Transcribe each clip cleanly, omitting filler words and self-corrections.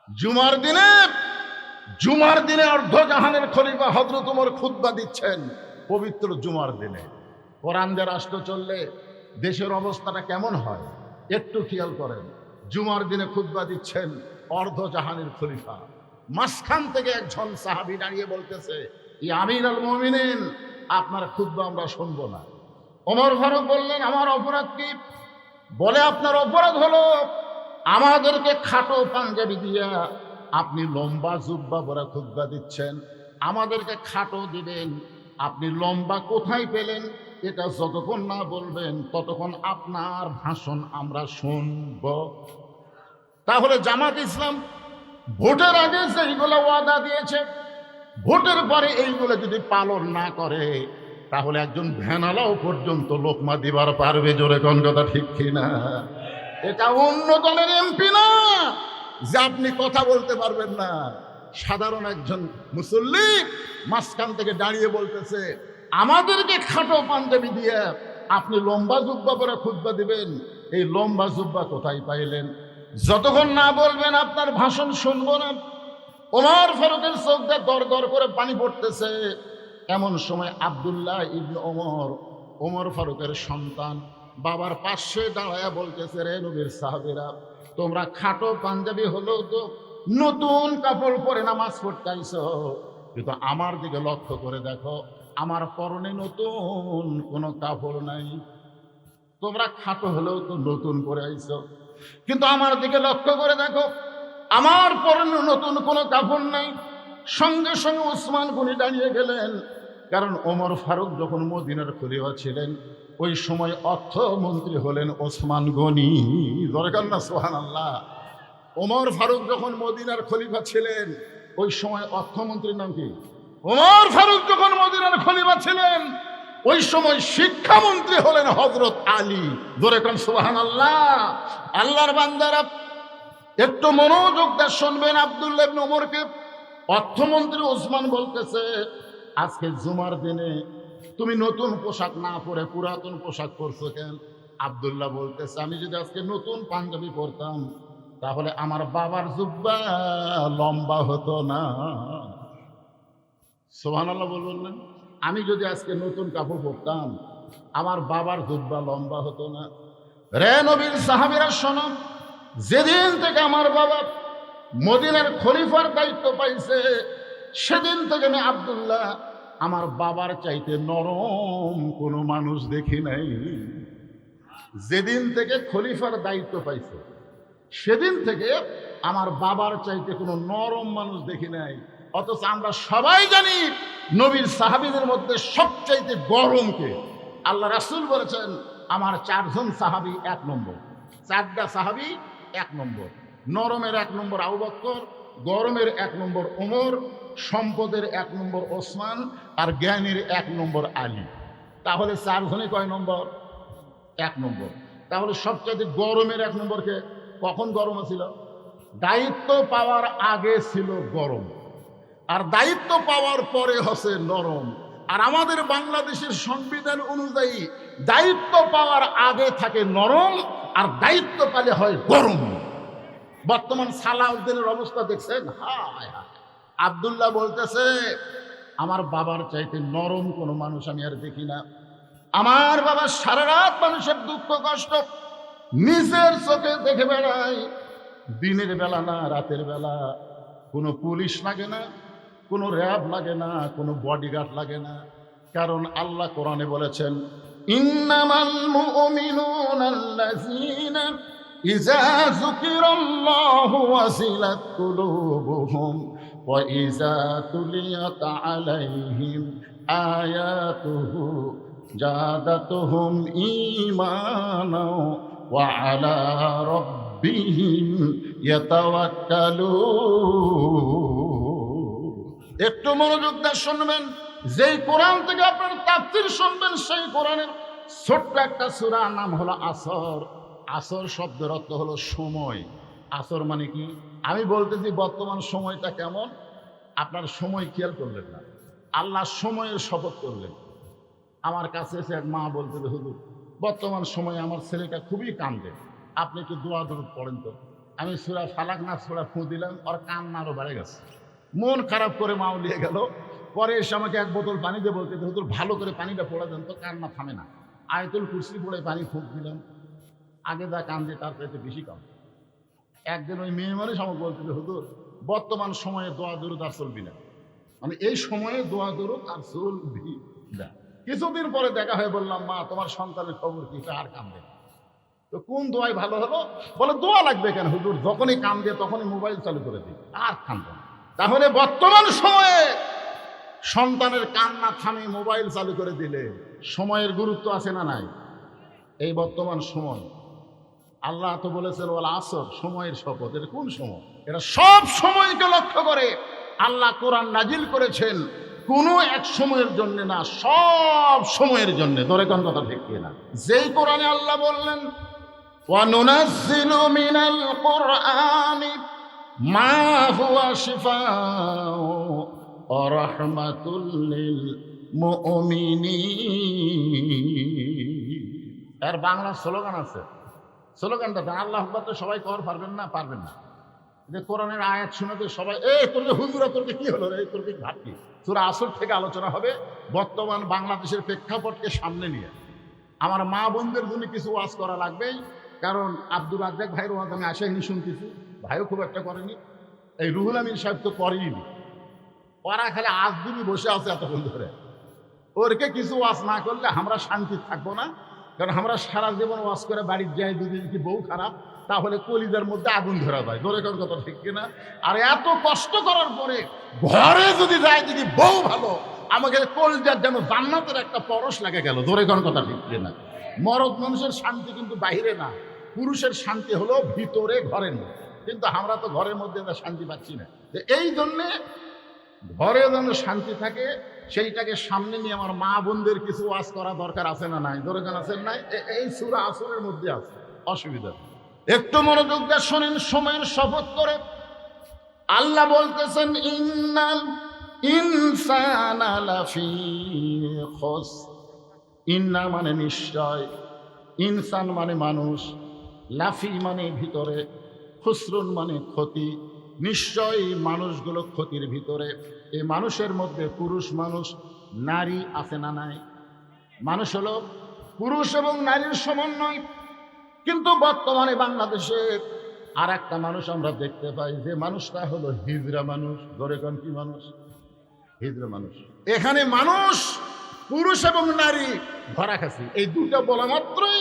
জুমার দিনে অর্ধ জাহানের খলিফা হযরত ওমর খুতবা দিচ্ছেন পবিত্র জুমার দিনে। কোরআন দিয়ে রাষ্ট্র চললে দেশের অবস্থাটা কেমন হয় একটু খেয়াল করেন। জুমার দিনে খুতবা দিচ্ছেন অর্ধ জাহানের খলিফা, মাঝখান থেকে একজন সাহাবী দাঁড়িয়ে বলতেছে, ইয়া আমিরুল মুমিনিন, আপনার খুতবা আমরা শুনবো না। ওমর ফারুক বললেন, আমার অপরাধ কি? বলে, আপনার অপরাধ হলো আমাদেরকে খাটো পাঞ্জাবি দিয়া আপনি লম্বা জুব্বা পরা খুতবা দিচ্ছেন, আমাদেরকে খাটো দিবেন, আপনি লম্বা কোথায় পেলেন? এটা যতক্ষণ না বলবেন ততক্ষণ আপনার ভাষণ আমরা শুনব। তাহলে জামাত ইসলাম ভোটের আগে সেইগুলো ওয়াদা দিয়েছে, ভোটের পরে এইগুলো যদি পালন না করে তাহলে একজন ভ্যানালাও পর্যন্ত লোকমা দিবার পারবে। জোরে কোন কথা ঠিক কিনা? এটা অন্য দলের এমপি না যে আপনি কথা বলতে পারবেন না। সাধারণ একজন মুসল্লি মাঝখান থেকে দাঁড়িয়ে বলতেছে, আমাদেরকে খাটো পাঞ্জাবি দিয়ে আপনি লম্বা জুব্বা পরে খুতবা দিবেন, এই লম্বা জুব্বা কোথায় পাইলেন? যতক্ষণ না বলবেন আপনার ভাষণ শুনবো না। ওমর ফারুকের চোখ দিয়ে দর দর করে পানি পড়তেছে। এমন সময় আব্দুল্লাহ ইবনে ওমর ফারুকের সন্তান, বাবার পাশে দাঁড়ায়া বলতেছে, রে নবীর সাহাবীরা, তোমরা খাটো পাঞ্জাবি হলেও তো নতুন কাপড় পরে নামাজ পড়তে আইছো, কিন্তু আমার দিকে লক্ষ্য করে দেখো, আমার পরনে নতুন কোনো কাপড় নাই। তোমরা খাটো হলেও তো নতুন করে আইছো, কিন্তু আমার দিকে লক্ষ্য করে দেখো, আমার পরনে নতুন কোনো কাপড় নাই। সঙ্গে সঙ্গে ওসমান গনি দাঁড়িয়ে গেলেন, কারণ ওমর ফারুক যখন মদিনার খলিফা ছিলেন ওই সময় অর্থমন্ত্রী হলেন ওসমান গনি। দরকার না সুবহানাল্লাহ। ওমর ফারুক যখন মদিনার খলিফা ছিলেন ওই সময় অর্থমন্ত্রীর নাম কি? ওমর ফারুক যখন মদিনার খলিফা ছিলেন ওই সময় শিক্ষামন্ত্রী হলেন হযরত আলী। দরকার সুবহানাল্লাহ। আল্লাহর বান্দারা একটু মনোযোগ দিয়ে শুনবেন। আব্দুল্লাহ ইবনে ওমরকে অর্থমন্ত্রী ওসমান বলতেছে, আজকে জুমার দিনে তুমি নতুন পোশাক না পরে পুরাতন পোশাক পরছো কেন? আব্দুল্লাহ বলতেছে, আমি যদি আজকে নতুন পাঞ্জাবি পরতাম তাহলে আমার বাবার জুব্বা লম্বা হতো না। সুবহানাল্লাহ বললেন, আমি যদি আজকে নতুন কাপড় পরতাম আমার বাবার জুব্বা লম্বা হতো না। রে নবীর সাহাবীরা শোনো, যেদিন থেকে আমার বাবা মদিনার খলিফার দায়িত্ব পাইছে সেদিন থেকে আমি আব্দুল্লাহ আমার বাবার চাইতে নরম কোনো মানুষ দেখি নাই। যেদিন থেকে খলিফার দায়িত্ব পাইছে সেদিন থেকে আমার বাবার চাইতে কোনো নরম মানুষ দেখি নাই। অথচ আমরা সবাই জানি নবীর সাহাবীদের মধ্যে সবচাইতে গরম কে? আল্লাহ রাসূল বলেছেন, আমার 4 জন সাহাবী 1 নম্বর, 4টা সাহাবী 1 নম্বর। নরমের 1 নম্বর আবু বকর, গরমের 1 নম্বর ওমর, সম্পদের 1 নম্বর ওসমান, আর জ্ঞানের 1 নম্বর আলী। তাহলে 4 জনে কয় নম্বর? 1 নম্বর। তাহলে সবচাইতে গরমের 1 নম্বরকে কখন গরম ছিল? দায়িত্ব পাওয়ার আগে ছিল গরম, আর দায়িত্ব পাওয়ার পরে হচ্ছে নরম। আর আমাদের বাংলাদেশের সংবিধান অনুযায়ী দায়িত্ব পাওয়ার আগে থাকে নরম, আর দায়িত্ব পেলে হয় গরম। বর্তমান সালাউদ্দিনের অবস্থা দেখছেন? হায় হায়। আব্দুল্লাহ বলতেছে, আমার বাবার চাইতে নরম কোনো মানুষ আমি আর দেখি না। আমার বাবা সারা রাত মানুষের দুঃখ কষ্ট নিজের চোখে দেখে বেড়ায়, দিনের বেলা না রাতের বেলা। কোনো পুলিশ লাগে না, কোনো র্যাব লাগে না, কোনো বডিগার্ড লাগে না। কারণ আল্লাহ কোরআনে বলেছেন, ইন্নামাল মুমিনুনা আল্লাযীনা ইযা যুকিরাল্লাহু ওয়াজিলাত কুলুবুহুম ওয়া ইযা তুলিয়াত আলাইহিম আয়াতুহু জাদাতুহুম ঈমানা ওয়া আলা রাব্বিহিম ইয়াতাওয়াক্কালুন। একটু মনোযোগ দিয়ে শুনবেন। যেই কোরআন থেকে আপনারা তাফসীর শুনবেন সেই কোরআনের ছোট্ট একটা সূরা নাম হলো আসর। আসর শব্দের অর্থ হলো সময়। আসর মানে কি? আমি বলতেছি বর্তমান সময়টা কেমন, আপনার সময় খেয়াল করলেন না। আল্লাহ সময়ের শপথ করলেন। আমার কাছে এসে এক মা বলতেছে, হুজুর বর্তমান সময়ে আমার ছেলেটা খুবই কান্দে, আপনি একটু দোয়া দরুদ পড়েন তো। আমি সূরা ফালাক না সূরা ফু দিলাম, ওর কান্না আরো বেড়ে গেছে। মন খারাপ করে মাউলিয়ে গেল। পরে এসে আমাকে এক বোতল পানি দিয়ে বলতে, হুজুর ভালো করে পানিটা পড়া দেন তো, কান্না থামে না। আয়াতুল কুরসি পড়ে পানি ফুঁক দিলাম। আগে যা কান্দে তার চাইতে বেশি কাম। একদিন ওই মেয়ে মানুষ আমাকে বলতে, হুজুর বর্তমান সময়ে দোয়া দরুদ আর চলবি না, মানে এই সময়ে দোয়া দরুদ আর চলবি না। কিছুদিন পরে দেখা হয়ে বললাম, মা তোমার সন্তানের খবর কি? আর কান্দে। তো কোন দোয়াই ভালো হলো? বলে দোয়া লাগবে কেন হুজুর, যখনই কান্দে তখনই মোবাইল চালু করে দিই, আর কান্দে না। তাহলে বর্তমান সময়ে সন্তানের কান্না থামে মোবাইল চালু করে দিলে সময়ের গুরুত্ব আছে না নাই? এই বর্তমান সময় আল্লাহ তো বলেছেন ওয়াল আসর, সময়ের শপথ। এটা কোন সময়? এটা সব সময়কে লক্ষ্য করে আল্লাহ কোরআন নাজিল করেছেন, কোনো এক সময়ের জন্য না, সব সময়ের জন্য। ধরে কোন কথা ঠিক না? যেই কোরআনে আল্লাহ বললেন ওয়া নুনাজ্জিলু মিনাল কুরআনি মা হুয়া শিফাউ ওয়া রাহমাতুল লিল মুমিনিন। এর বাংলা স্লোগান আছে। স্লোগানটা আল্লাহ আকবার তো সবাই কর পারবেন না, পারবেন না। যে কোরআনের আয়াত শুনে সবাই তোর হুজুরা তোর কি হলো রে, তোর কি ঘাটতি। সূরা আসর থেকে আলোচনা হবে বর্তমান বাংলাদেশের প্রেক্ষাপটকে সামনে নিয়ে। আমার মা বোনদের জন্য কিছু ওয়াজ করা লাগবেই, কারণ আব্দুর রাজ্জাক ভাইয়ের ওয়াজ আমি আশাহীন শুনতেছি, ভাইও খুব একটা করেনি। এই রুহুল আমিন সাহেব তো করেনি, ওরা খালি আজ দিনই বসে আছে এতক্ষণ ধরে। ওরকে কিছু ওয়াজ না করলে আমরা শান্তি থাকবো না, কারণ আমরা সারা জীবন ওয়াজ করে বাড়ির যাই, যদি কি বউ খারাপ তাহলে কলিজার মধ্যে আগুন ধরা যায়। ধরে কোন কথা ঠিক কিনা? আর এত কষ্ট করার পরে ঘরে যদি যায়, যদি বউ ভালো, আমাকে কলিজার যেন জান্নাতের একটা পরশ লাগে গেল। ধরে কোন কথা ঠিক কিনা? মরদ মানুষের শান্তি কিন্তু বাইরে না, পুরুষের শান্তি হলো ভিতরে, ঘরের মধ্যে। কিন্তু আমরা তো ঘরের মধ্যে শান্তি পাচ্ছি না। এই জন্যে ঘরে যেন শান্তি থাকে, সেইটাকে সামনে নিয়ে আমার মা বোনদের কিছু ওয়াজ করা দরকার আছে না নাই? দরকার আছে নাই? এই সূরা আসরের মধ্যে আছে, অসুবিধা। একটু মনোযোগ দিয়ে শোনেন। সময়ের শপথ করে আল্লাহ বলতেছেন ইন্নাল ইনসানা লাফি খুসর। ইন্না মানে নিশ্চয়, ইনসান মানে মানুষ, লাফি মানে ভিতরে, খুসরুন মানে ক্ষতি। নিশ্চয়ই মানুষগুলো ক্ষতির ভিতরে। এই মানুষের মধ্যে পুরুষ মানুষ, নারী আছে না নাই? মানুষ হলো পুরুষ এবং নারীর সমন্বয়। কিন্তু বর্তমানে বাংলাদেশে আর একটা মানুষ আমরা দেখতে পাই, যে মানুষটা হলো হিজড়া মানুষ। ধরে কোন কি মানুষ? হিজড়া মানুষ। এখানে মানুষ পুরুষ এবং নারী ধরা খাসি, এই দুটো বলা মাত্রই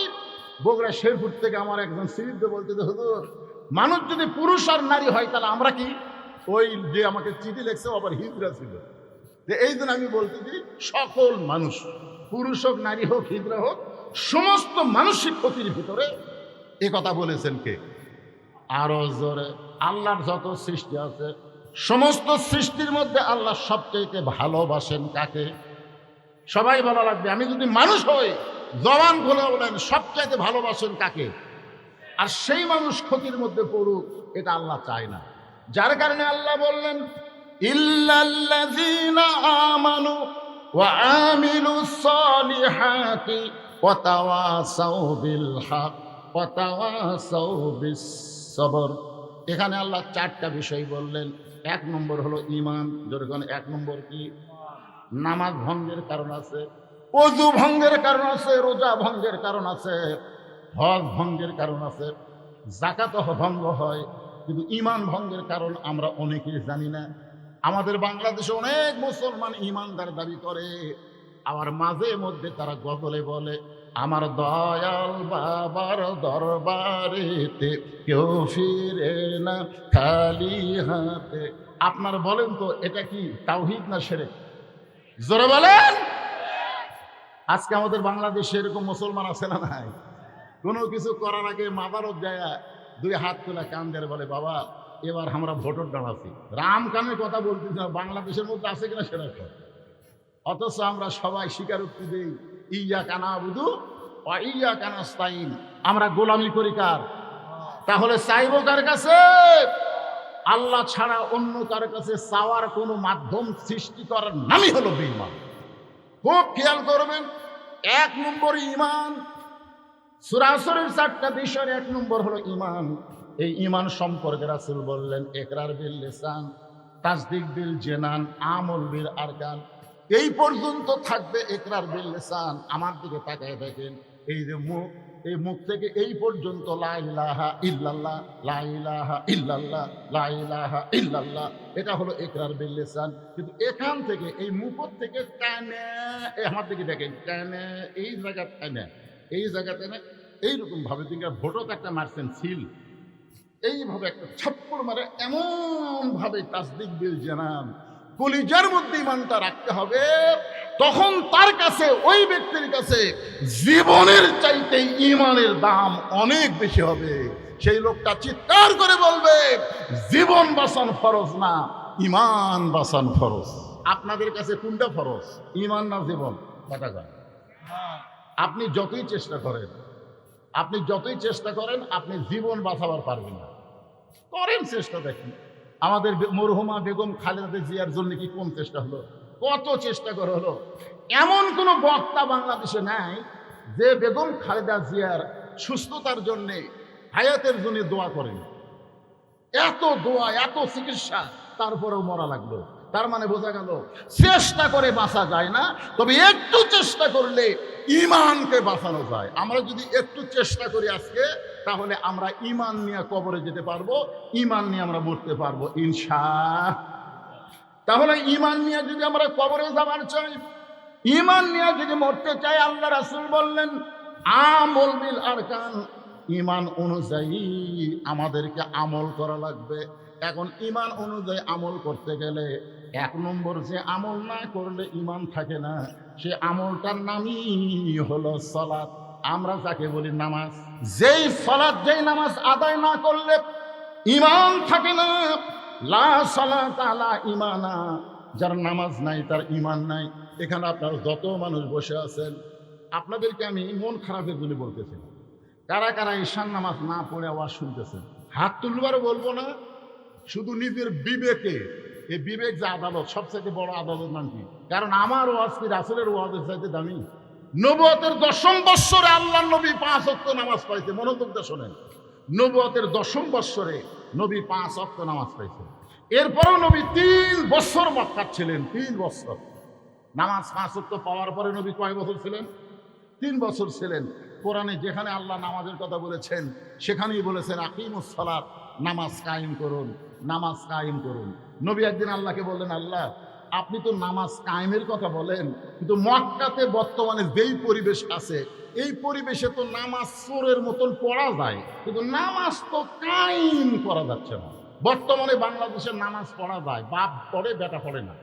বগুড়া শেরপুর থেকে আমার একজন সিরিজ বলতে, হুজুর মানুষ যদি পুরুষ আর নারী হয় তাহলে আমরা কি? ওই যে আমাকে চিঠি লেখছে আবার হিজড়া ছিল। যে এই জন্য আমি বলতেছি সকল মানুষ, পুরুষ হোক নারী হোক হিজড়া হোক, সমস্ত মানসিক ক্ষতির ভিতরে। এ কথা বলেছেন কে? আরো জোরে। আল্লাহর যত সৃষ্টি আছে, সমস্ত সৃষ্টির মধ্যে আল্লাহ সবচেয়ে ভালোবাসেন কাকে? সবাই বলা লাগবে। আমি যদি মানুষ হই, জবান খুলে বলেন সবচাইতে ভালোবাসেন কাকে? আর সেই মানুষ ক্ষতির মধ্যে পড়ুক, এটা আল্লাহ চায় না। যার কারণে আল্লাহ বললেন ইল্লাল্লাযীনা আমানু ওয়া আমিলুস সালিহাতি ওয়া তাওয়াসাউ বিল হক ওয়া তাওয়াসাউ বিস সবর। এখানে আল্লাহ চারটা বিষয় বললেন। এক নম্বর হলো ঈমান। যেরকম এক নম্বর কি? নামাজ ভঙ্গের কারণ আছে, ওযু ভঙ্গের কারণ আছে, রোজা ভঙ্গের কারণ আছে, হজ ভঙ্গের কারণ আছে, যাকাত ভঙ্গ হয়। কিন্তু ঈমান ভঙ্গের কারণ আমরা অনেকেই জানি না। আমাদের বাংলাদেশে অনেক মুসলমান ঈমানদার দাবি করে, আবার মাঝে মধ্যে তারা গজলে বলে আমার দয়াল বাবার দরবারেতে কেউ ফিরে না খালি হাতে। আপনার বলেন তো এটা কি তাওহীদ না শিরক? জোরে বলেন। আজকে আমাদের বাংলাদেশে এরকম মুসলমান আছে না নাই? কোনো কিছু করার আগে মাদারত যায়, দুই হাত তোলা কান দিয়ে বলে বাবা এবার আমরা ভোটর দাঁড়াচ্ছি। রাম কানের কথা বলতেছি না, বাংলাদেশের মধ্যে আছে কিনা সেটা। অথচ আমরা সবাই স্বীকারোক্তি দিই ইয়াকা না'বুদু ওয়া ইয়াকা নাস্তাইন। আমরা গোলামি করি কার? তাহলে চাইবো কার কাছে? আল্লাহ ছাড়া অন্য কার কাছে চাওয়ার কোনো মাধ্যম সৃষ্টি করার নামই হলো বেঈমান। খুব খেয়াল করবেন। এক নম্বর ঈমান। সূরা আসরের চারটা বিষয়ের এক নম্বর হলো ঈমান। এই ঈমান সম্পর্কে রাসূল বললেন ইকরার বিল লিসান, তাসদিক বিল জিনান, আমল বিল আরকান। এই পর্যন্ত থাকবে ইকরার বিল লিসান। আমার দিকে তাকায় দেখেন, এই যে মুখ, এই মুখ থেকে এই পর্যন্ত লা ইলাহা ইল্লাল্লাহ, লা ইলাহা ইল্লাল্লাহ, লা ইলাহা ইল্লাল্লাহ, এটা হলো ইকরার বিল লিসান। কিন্তু এখান থেকে এই মুখ থেকে টানে, আমার দিকে দেখেন টানে, এই জায়গা টানে, এই জায়গাতে না এইরকম ভাবে দিকে ভোটক একটা মারছেন সিল, এইভাবে একটা ছাপ্পড় মারে, এমন ভাবে তাসদিক বিল জানান, কলিজার মধ্যে ইমানটা রাখতে হবে। তখন তার কাছে, ওই ব্যক্তির কাছে জীবনের চাইতে ইমানের দাম অনেক বেশি হবে। সেই লোকটা চিৎকার করে বলবে, জীবন বাঁচান ফরজ না, ইমান বাঁচান ফরজ। আপনাদের কাছে কোনটা ফরজ, ইমান না জীবন? কথা কয়। আপনি যতই চেষ্টা করেন, আপনি যতই চেষ্টা করেন, আপনি জীবন বাঁচাবার পারবেন না। করেন চেষ্টা, দেখেন আমাদের মরহুমা বেগম খালেদা জিয়ার জন্য কি কম চেষ্টা হলো? কত চেষ্টা করা হলো। এমন কোন বক্তা বাংলাদেশে নাই যে বেগম খালেদা জিয়ার সুস্থতার জন্য, হায়াতের জন্য দোয়া করেন। এত দোয়া, এত চিকিৎসা, তারপরেও মরা লাগলো। তার মানে বোঝা গেল চেষ্টা করে বাঁচা যায় না, তবে একটু চেষ্টা করলে ইমানকে বাঁচানো যায়। আমরা যদি একটু চেষ্টা করি আজকে, তাহলে আমরা ইমান নিয়ে কবরে যেতে পারবো, ইমান নিয়ে আমরা মরতে পারবো ইনশাআল্লাহ। তাহলে ইমান নিয়ে যদি আমরা কবরে যাবার চাই, ইমান নিয়ে যদি মরতে চাই, আল্লাহ রাসূল বললেন আমল বিল আরকান, ইমান অনুযায়ী আমাদেরকে আমল করা লাগবে। এখন ইমান অনুযায়ী আমল করতে গেলে 1 নম্বর, যে আমল না করলে ইমান থাকে না, সে আমলটার নামই হলো সালাত। আমরা যাকে বলি নামাজ। যেই সালাত, যেই নামাজ আদায় না করলে ইমান থাকে না। লা সালাত আলা ইমানা, যার নামাজ নাই তার ইমান নাই। এখানে আপনারা যত মানুষ বসে আছেন, আপনাদেরকে আমি মন খারাপের জন্য বলতেছি, কারা কারা ঈশান নামাজ না পড়ে আওয়াজ শুনতেছেন, হাত তুলবারও বলবো না, শুধু নিজের বিবেকে। এই বিবেক যে আদালত, সবচেয়ে বড় আদালত নাম কি? কারণ আমার ওয়াজ কি রাসূলের ওয়াজের চাইতে দামি? নবুয়তের 10ম বৎসরে আল্লাহর নবী 5 ওয়াক্ত নামাজ পাইছে। মনোযোগ দিয়ে শোনেন, নবুয়তের 10ম বৎসরে নবী 5 ওয়াক্ত নামাজ পাইছে। এরপরেও নবী 3 বছর মক্কায় ছিলেন। 3 বছর নামাজ 5 ওয়াক্ত পাওয়ার পরে নবী কয় বছর ছিলেন? 3 বছর ছিলেন। কোরআনে যেখানে আল্লাহ নামাজের কথা বলেছেন, সেখানেই বলেছেন আকিমুস সালাত, নামাজ কায়েম করুন, নামাজ কায়েম করুন। নবী একদিন আল্লাহকে বললেন, আল্লাহ আপনি তো নামাজ কায়েমের কথা বলেন, কিন্তু মক্কাতে বর্তমানে যেই পরিবেশ আছে, এই পরিবেশে তো নামাজ চোরের মতন পড়া যায়, কিন্তু নামাজ তো কায়েম করা যাচ্ছে না। বর্তমানে বাংলাদেশের নামাজ পড়া যায়, বাপ পড়ে বেটা পড়ে না।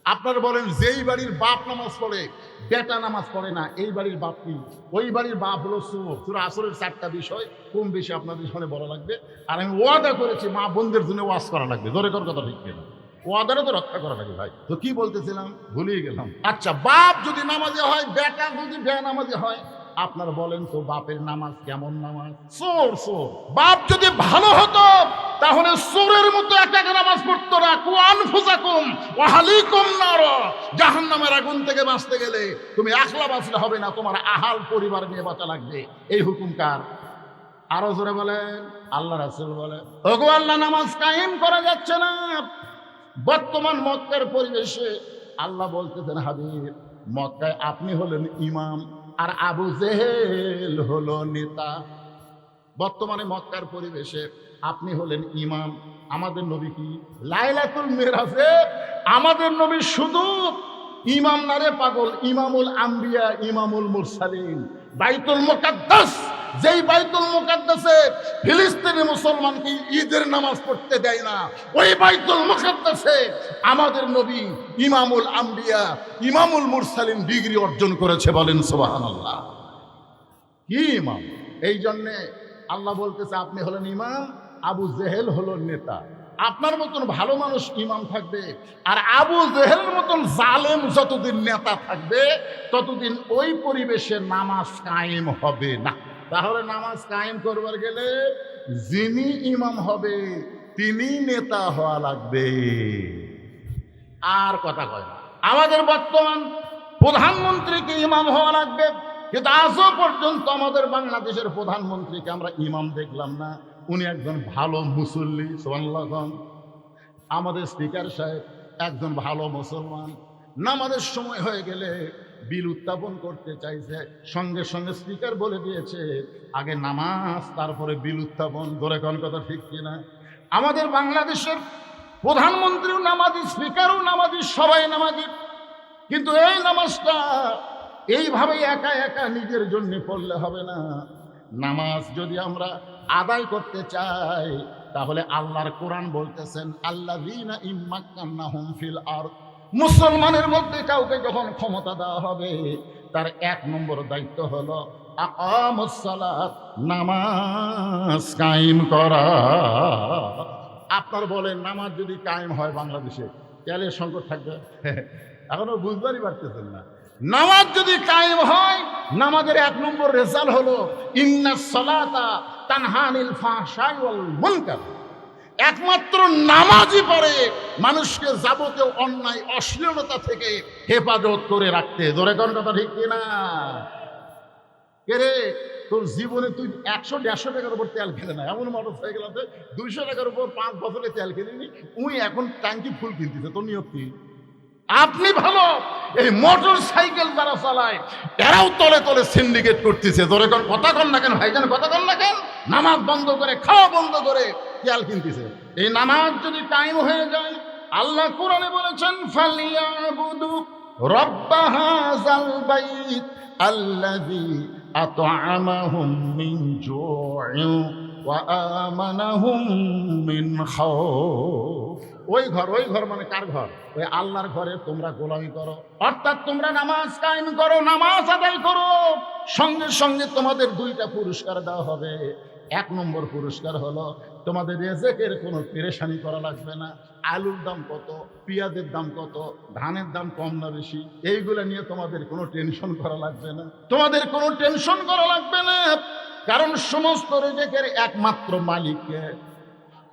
আপনারা বলেন, যেই বাড়ির বাপ নামাজ পড়ে, বেটা নামাজ পড়ে না, এই বাড়ির বাপ কি? ওই বাড়ির বাপ হলো চোর। সূরা আসরের 4টা বিষয় কম বেশি আপনাদের সামনে বলা লাগবে। আর আমি ওয়াদা করেছি মা বোনদের জন্য ওয়াজ করা লাগবে। জোরে কর কথা, ঠিক কিনা? ওয়াদারও তো রক্ষা করা লাগে ভাই। তো কি বলতেছিলাম, ভুলিয়ে গেলাম। আচ্ছা, বাপ যদি নামাজি হয়, বেটা যদি বেনামাজি হয়, আপনারা বলেন তো বাপের নামাজ কেমন নামাজ? চোর চোর। বাপ যদি ভালো হতো, তাহলে চোরের মতো একা নামাজ পড়তো না। কুআনফুসাকুম ওয়া আহলিকুম নার, জাহান্নামের আগুন থেকে বাঁচতে গেলে তুমি একলা বাঁচলে হবে না, তোমার আহাল পরিবার নিয়ে বাঁচা লাগবে। এই হুকুম কার? আরো জোরে বলেন। আল্লাহ রাসূল বলে, ওগো আল্লাহ, নামাজ কায়েম করা যাচ্ছে না। বর্তমান মক্কার পরিবেশে আল্লাহ বলতেছেন, হাবিব মক্কায় আপনি হলেন ইমাম, আর আবু জেহেল হলো নেতা। বর্তমানে মক্কার পরিবেশে আপনি হলেন ইমাম। আমাদের নবী কি লাইলাতুল মিরাজে আমাদের নবী শুধু ইমাম না রে পাগল, ইমামুল আম্বিয়া, ইমামুল মুরসালিন। বাইতুল মুকাদ্দাস, যেই বাইতুল মুকাদ্দাসে ফিলিস্তিনি মুসলমানকে ঈদের নামাজ পড়তে দেয় না, ওই বাইতুল মুকাদ্দাসে আমাদের নবী ইমামুল আম্বিয়া, ইমামুল মুরসালিন ডিগ্রি অর্জন করেছে। বলেন সুবহানাল্লাহ। কি ইমাম? এই জন্যে আল্লাহ বলতেছে আপনি হলেন ইমাম, আবু জেহেল হলো নেতা। আপনার মতন ভালো মানুষ ইমাম থাকবে, আর আবু জেহেলের মতন জালেম যতদিন নেতা থাকবে, ততদিন ওই পরিবেশে নামাজ কায়েম হবে না। তাহলে নামাজ কায়েম করবার গেলে যিনি ইমাম হবে তিনি নেতা হওয়া লাগবে। আর কথা কয় না। আমাদের বর্তমান প্রধানমন্ত্রীকে ইমাম হওয়া লাগবে, কিন্তু আজও পর্যন্ত আমাদের বাংলাদেশের প্রধানমন্ত্রীকে আমরা ইমাম দেখলাম না। উনি একজন ভালো মুসল্লি, সুবহানাল্লাহ। আমাদের স্পিকার সাহেব একজন ভালো মুসলমান, নামাজের সময় হয়ে গেলে বিল উত্থাপন করতে চাইছে, সঙ্গে সঙ্গে স্পিকার বলে দিয়েছে আগে নামাজ তারপরে বিল উত্থাপন। ধরে কোন কথা ঠিক কিনা? আমাদের বাংলাদেশের প্রধানমন্ত্রীও নামাজি, স্পিকারও নামাজি, সবাই নামাজি, কিন্তু এই নামাজটা এইভাবে একা একা নিজের জন্য পড়লে হবে না। নামাজ যদি আমরা আদায় করতে চাই তাহলে আল্লাহর কোরআন বলতেছেন আল্লাযীনা ইম্মাক্কান্নাহুম ফিল আরদ, মুসলমানের মধ্যে কাউকে যখন ক্ষমতা দেওয়া হবে তার 1 নম্বর দায়িত্ব হলো আকামুস সালাত, নামাজ কায়েম করা। আপনার বলেন নামাজ যদি কায়েম হয় বাংলাদেশে তেলের সংকট থাকবে? এখনো বুঝবারই পারতেছেন না। নামাজ যদি কায়েম হয়, নামাজের 1 নম্বর রেজাল্ট হলো ইন্নাস সালাতা তানহা আনিল ফাহশাই ওয়াল মুনকার। একমাত্র নামাজই পারে মানুষকে যাবতীয় অন্যায় অশ্লীলতা থেকে হেফাজত করে রাখতে। ধরে কোন কথা ঠিক কিনা? কে রে, তোর জীবনে তুই 100-150 টাকার উপর তেল খেলে না, এমন মোটর সাইকেল আছে 200 টাকার উপর 5 বছরে তেল খেলিনি, উনি এখন ট্যাঙ্কি ফুল কিনতেছে। তোর নিয়ত কি? আপনি ভালো, এই মোটর সাইকেল যারা চালায় এরাও তলে তলে সিন্ডিকেট করতেছে। ধরে কোন কথা কন না কেন ভাইজান, কথা কন না কেন? নামাজ বন্ধ করে, খাওয়া বন্ধ করে তেল কিনতেছে। এই নামাজ যদি কায়েম হয়ে যায়, আল্লাহ কোরআনে বলেছেন ফালিয়াবুদু রব্ব হাযাল বাইত আল্লাযী আত'আমাহুম মিন জু'ইন ওয়া আমানাহুম মিন খাউফ। ওই ঘর মানে কার ঘর? ওই আল্লাহর ঘরে তোমরা গোলামি করো, অর্থাৎ তোমরা নামাজ কায়েম করো, নামাজ আদায় করো, সঙ্গে সঙ্গে তোমাদের 2টা পুরস্কার দেওয়া হবে। 1 নম্বর পুরস্কার হলো তোমাদের রেজেকের কোনো পেরেশানি করা লাগবে না। আলুর দাম কত, পেঁয়াজের দাম কত, ধানের দাম কম না বেশি, এইগুলো নিয়ে তোমাদের কোনো টেনশন করা লাগবে না, তোমাদের কোনো টেনশন করা লাগবে না। কারণ সমস্ত রেজেকের একমাত্র মালিককে।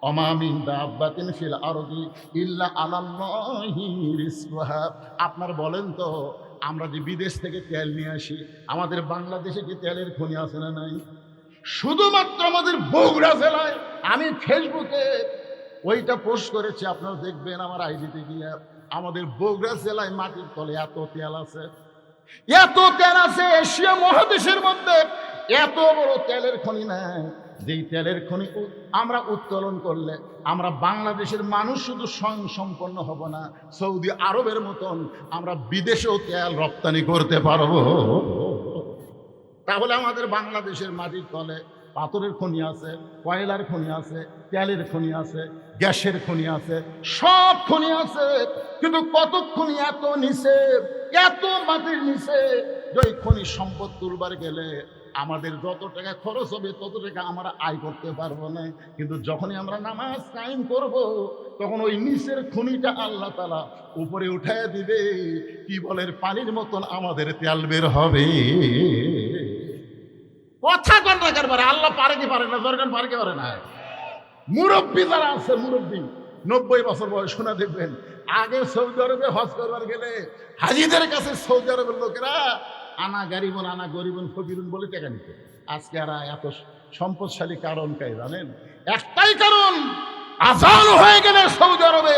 ওমা মিন দাব্বাতিন ফিল আরদি ইল্লা আলাল্লাহি রিজকুহা। আপনার বলেন তো, আমরা যে বিদেশ থেকে তেল নিয়ে আসি, আমাদের বাংলাদেশে কি তেলের খনি আছে না নাই? শুধুমাত্র আমাদের বগুড়া জেলায়, আমি ফেসবুকে ওইটা পোস্ট করেছি, আপনারা দেখবেন আমার আইডিতে গিয়ে, আমাদের বগুড়া জেলায় মাটির তলে এত তেল আছে, এত তেল আছে, এশিয়া মহাদেশের মধ্যে এত বড় তেলের খনি নাই। যেই তেলের খনি আমরা উত্তোলন করলে আমরা বাংলাদেশের মানুষ শুধু স্বয়ংসম্পন্ন হব না, সৌদি আরবের মতন আমরা বিদেশেও তেল রপ্তানি করতে পারবো। তাহলে আমাদের বাংলাদেশের মাটির তলে পাথরের খনি আছে, কয়লার খনি আছে, তেলের খনি আছে, গ্যাসের খনি আছে, সব খনি আছে, কিন্তু কত খনি এত নিচে, এত মাটির নিচে, ওই খনি সম্পদ তুলবার গেলে আমাদের যত টাকা খরচ হবে তত টাকা আমরা আয় করতে পারবো না। কিন্তু যখনই আমরা নামাজ কায়েম করব, তখন ওই নিচের খনিটা আল্লাহ তাআলা উপরে উঠায় দিবে, কি বলের পানির মতন আমাদের তেল বের হবে। কথা কন না কারবার, আল্লাহ পারে কি পারে না? জরগান পারে কি পারে না? মুরব্বী যারা আছে, মুরব্বী 90 বছর বয়স, শোনা দেখবেন আগে সৌদি আরবে হজ করবার গেলে হাজিদের কাছে সৌদি আরবের লোকেরা আনা গারিবন আনা গরিবন ফকিরুন বলে টাকা নিত। আজকে আর এত সম্পদশালী কারণ কাই জানেন? একটাই কারণ, আজান হয়ে গেলে সৌদি আরবে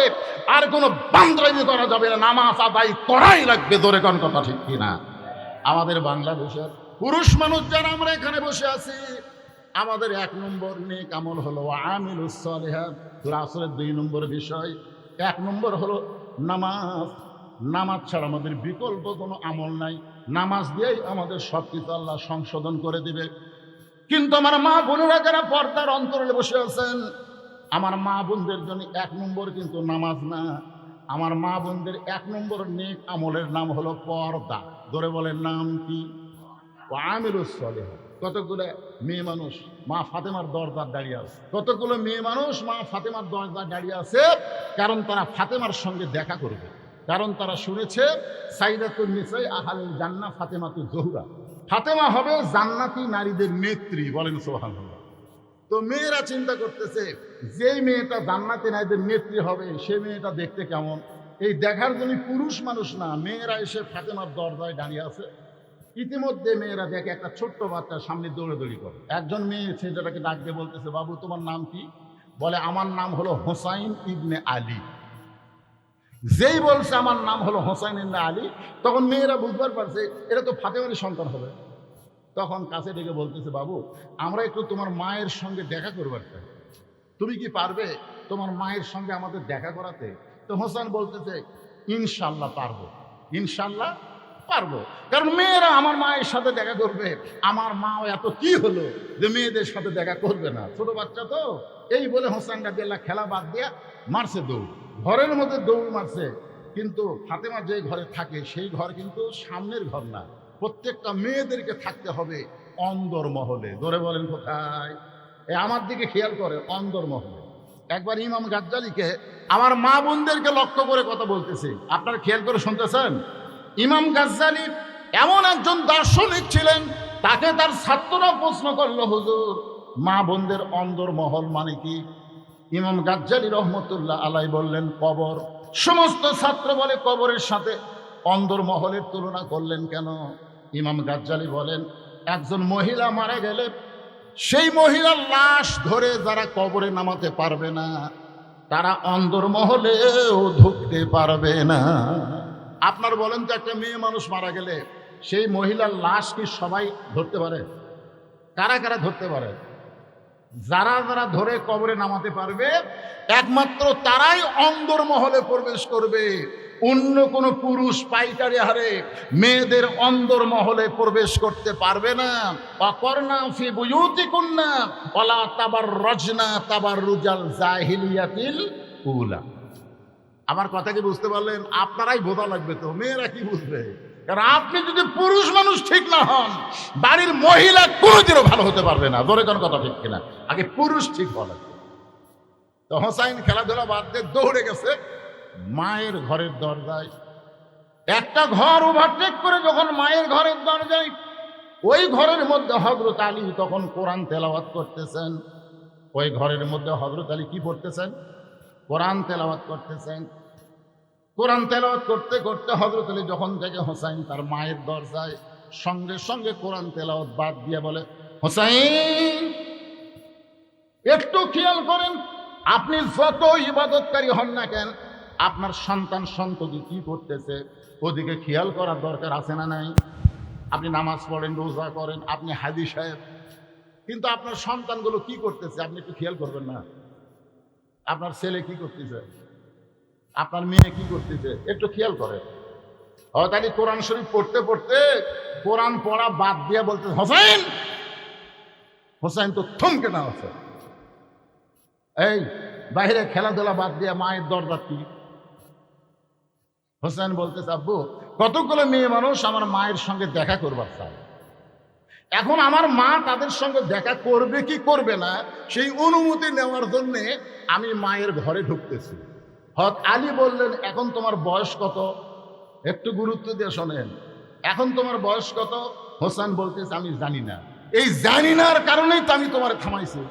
আর কোনো বান্দরামি করা যাবে না, নামাজ আদায় করাই লাগবে। ধরে কোন কথা ঠিক কিনা? আমাদের বাংলাদেশের পুরুষ মানুষ যারা আমরা এখানে বসে আছি, আমাদের 1 নম্বর নেক আমল হলো আমিলুস সালিহাত। সূরা আসরের 2 নম্বর বিষয়, 1 নম্বর হলো নামাজ। নামাজ ছাড়া আমাদের বিকল্প কোনো আমল নাই, নামাজ দিয়েই আমাদের সব কিছু আল্লাহ সংশোধন করে দিবে। কিন্তু আমার মা বোনেরা যারা পর্দার অন্তরালে বসে আছেন, আমার মা বোনদের জন্য 1 নম্বর কিন্তু নামাজ না, আমার মা বোনদের 1 নম্বর নেক আমলের নাম হলো পর্দা। ধরে বলেন নাম কি? আমিলুস সালিহাত। কতগুলো মেয়ে মানুষ মা ফাতেমার দরজার দাঁড়িয়ে আছে, কতগুলো মেয়ে মানুষ মা ফাতেমার দরজার দাঁড়িয়ে আছে, কারণ তারা ফাতেমার সঙ্গে দেখা করবে, কারণ তারা শুনেছে সাইয়্যিদাতুন নিসা আহলিল জান্নাহ ফাতেমাতু জোহরা, ফাতেমা হবে জান্নাতি নারীদের নেত্রী। বলেন সুবহানাল্লাহ। তো মেয়েরা চিন্তা করতেছে, যেই মেয়েটা জান্নাতি নারীদের নেত্রী হবে সেই মেয়েটা দেখতে কেমন, এই দেখার জন্য পুরুষ মানুষ না, মেয়েরা এসে ফাতেমার দরজায় দাঁড়িয়ে আছে। ইতিমধ্যে মেয়েরা দেখে একটা ছোট্ট বাচ্চার সামনে দৌড়াদৌড়ি করে। একজন মেয়ে ছেলেটাকে ডাক দিয়ে বলতেছে, বাবু তোমার নাম কি? বলে, আমার নাম হলো হোসাইন ইবনে আলী। যেই বলছে আমার নাম হলো হোসাইন ইবনে আলী, তখন মেয়েরা বুঝবার পারছে এটা তো ফাতেমারই সন্তান হবে। তখন কাছে ডেকে বলতেছে, বাবু আমরা একটু তোমার মায়ের সঙ্গে দেখা করবার চাই, তুমি কি পারবে তোমার মায়ের সঙ্গে আমাদের দেখা করাতে? তো হোসেন বলতেছে, ইনশাল্লাহ পারবো, ইনশাল্লাহ পারবো। কারণ মেয়েরা আমার মায়ের সাথে দেখা করবে, আমার মাও এত কি হলো যে মেয়েদের সাথে দেখা করবে না, ছোট বাচ্চা তো। এই বলে হোসেন রাদিয়াল্লাহু খেলা বাদ দিয়া মারছে দৌড়, ঘরের মধ্যে দৌড় মারছে। কিন্তু ফাতেমা যে ঘরে থাকে সেই ঘর কিন্তু সামনের ঘর না, প্রত্যেকটা মেয়েদেরকে থাকতে হবে অন্দরমহলে। ধরে বলেন কোথায়? আমার দিকে খেয়াল করে, অন্দরমহলে। একবার ইমাম গাজ্জালিকে, আমার মা বোনদেরকে লক্ষ্য করে কথা বলতেছি, আপনারা খেয়াল করে শুনতেছেন। ইমাম গাজ্জালি এমন একজন দার্শনিক ছিলেন, তাকে তার ছাত্ররা প্রশ্ন করলো, হুজুর মা বোনদের অন্দরমহল মানে কি? ইমাম গাজ্জালি রহমতুল্লাহ আলাই বললেন, কবর। সমস্ত ছাত্র বলে, কবরের সাথে অন্দরমহলের তুলনা করলেন কেন? ইমাম গাজ্জালি বলেন, একজন মহিলা মারা গেলে সেই মহিলার লাশ ধরে যারা কবরে নামাতে পারবে না, তারা অন্দরমহলেও ঢুকতে পারবে না। আপনার বলেন তো, একটা মেয়ে মানুষ মারা গেলে সেই মহিলার লাশ কি সবাই ধরতে পারে? কারা কারা ধরতে পারে? যারা যারা ধরে কবরে নামাতে পারবে একমাত্র তারাই অন্দরমহলে প্রবেশ করবে। অন্য কোনো পুরুষ পাইকারি হারে মেয়েদের অন্দরমহলে প্রবেশ করতে পারবে না। অকর্ণা ফি বুয়ুতিকুন্না ওয়ালা তাবাররাজনা তাবাররুজাল জাহিলিয়াতিল উলা। আমার কথা কি বুঝতে পারলেন? আপনারাই বোঝা লাগবে তো, মেয়েরা কি বুঝবে? কারণ আপনি যদি পুরুষ মানুষ ঠিক না হন, বাড়ির মহিলা কোনোদিনও ভালো হতে পারবে না। ধরে কোন কথা ঠিক কিনা? আগে পুরুষ ঠিক হওয়া লাগবে। তো হোসাইন খেলাধুলা বাদ দিয়ে দৌড়ে গেছে মায়ের ঘরের দরজায়। একটা ঘর ওভারটেক করে যখন মায়ের ঘরের দরজায়, ওই ঘরের মধ্যে হযরত আলী তখন কোরআন তেলাওয়াত করতেছেন। ওই ঘরের মধ্যে হযরত আলী কি পড়তেছেন? কোরআন তেলাওয়াত করতেছেন। কোরআন তেলাওয়াত করতে করতে হযরত আলী যখন থেকে হোসাইন তার মায়ের দরজায়, সঙ্গে সঙ্গে কোরআন তেলাওয়াত বাদ দিয়ে বলে, হোসাইন একটু খেয়াল করেন, আপনি যত ইবাদতকারী হন না কেন, আপনার সন্তান সন্ততি কি করতেছে ওদিকে খেয়াল করার দরকার আছে না নাই? আপনি নামাজ পড়েন, রোজা করেন, আপনি হাজি সাহেব, কিন্তু আপনার সন্তানগুলো কি করতেছে আপনি একটু খেয়াল করবেন না? আপনার ছেলে কি করতেছে, আপনার মেয়ে কি করতেছে, একটু খেয়াল করেন। হয়তো কোরআন শরীফ পড়তে পড়তে কোরআন পড়া বাদ দিয়া বলতে, হোসেন। হোসেন তো থমকে না আছে, এই বাইরে খেলাধুলা বাদ দিয়া মায়ের দরজা কি? হোসেন বলতেছে, আব্বু কতগুলো মেয়ে মানুষ আমার মায়ের সঙ্গে দেখা করবার চায়, এখন আমার মা তাদের সঙ্গে দেখা করবে কি করবে না সেই অনুমতি নেওয়ার জন্যে আমি মায়ের ঘরে ঢুকতেছি। হযরত আলী বললেন, এখন তোমার বয়স কত? একটু গুরুত্ব দিয়ে শোনেন, এখন তোমার বয়স কত? হোসেন বলতেছে, আমি জানি না। এই জানি নার কারণেই তো আমি তোমার থামাইছি,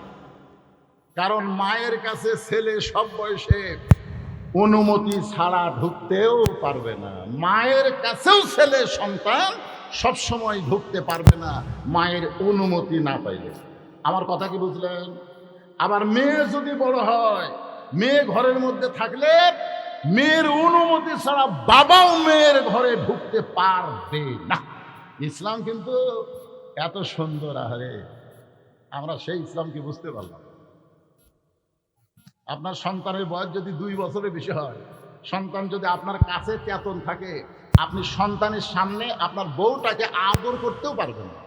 কারণ মায়ের কাছে ছেলে সব বয়সে অনুমতি ছাড়া ঢুকতেও পারবে না। মায়ের কাছেও ছেলে সন্তান সব সময় ঢুকতে পারবে না মায়ের অনুমতি না পাইলে। আমার কথা কি বুঝলেন? আবার মেয়ে যদি বড় হয়, মেয়ে ঘরের মধ্যে থাকলে মেয়ের অনুমতি ছাড়া বাবাও মেয়ের ঘরে ঢুকতে পারবে না। ইসলাম কিন্তু এত সুন্দর, আরে আমরা সেই ইসলামকে বুঝতে পারলাম। আপনার সন্তানের বয়স যদি 2 বছরের বেশি হয়, সন্তান যদি আপনার কাছে চেতন থাকে, আপনি সন্তানের সামনে আপনার বউটাকে আদর করতেও পারবেন না।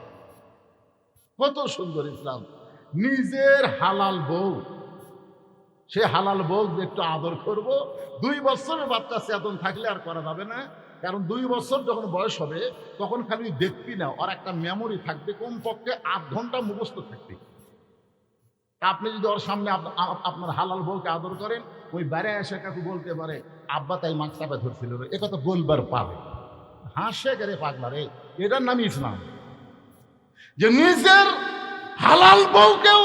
কত সুন্দর ইসলাম! নিজের হালাল বউ, সে হালাল বউ যে একটু আদর করব, 2 বছরের বাচ্চা চেতন থাকলে আর করা যাবে না। কারণ 2 বছর যখন বয়স হবে তখন খালি দেখবি না, আর একটা মেমোরি থাকবে, কমপক্ষে 8 ঘন্টা মুখস্থ থাকবে। আপনি যদি ওর সামনে আপনার হালাল বউকে আদর করেন, ওই বাইরে এসে কাকু বলতে পারে, আব্বা তাই মাছ চাপা ধরছিল রে, এ কথা বলবার পাবে। হাসে গেলে পাগলা রে, এটার নামই ইসলাম। যে নিজের হালাল বউকেও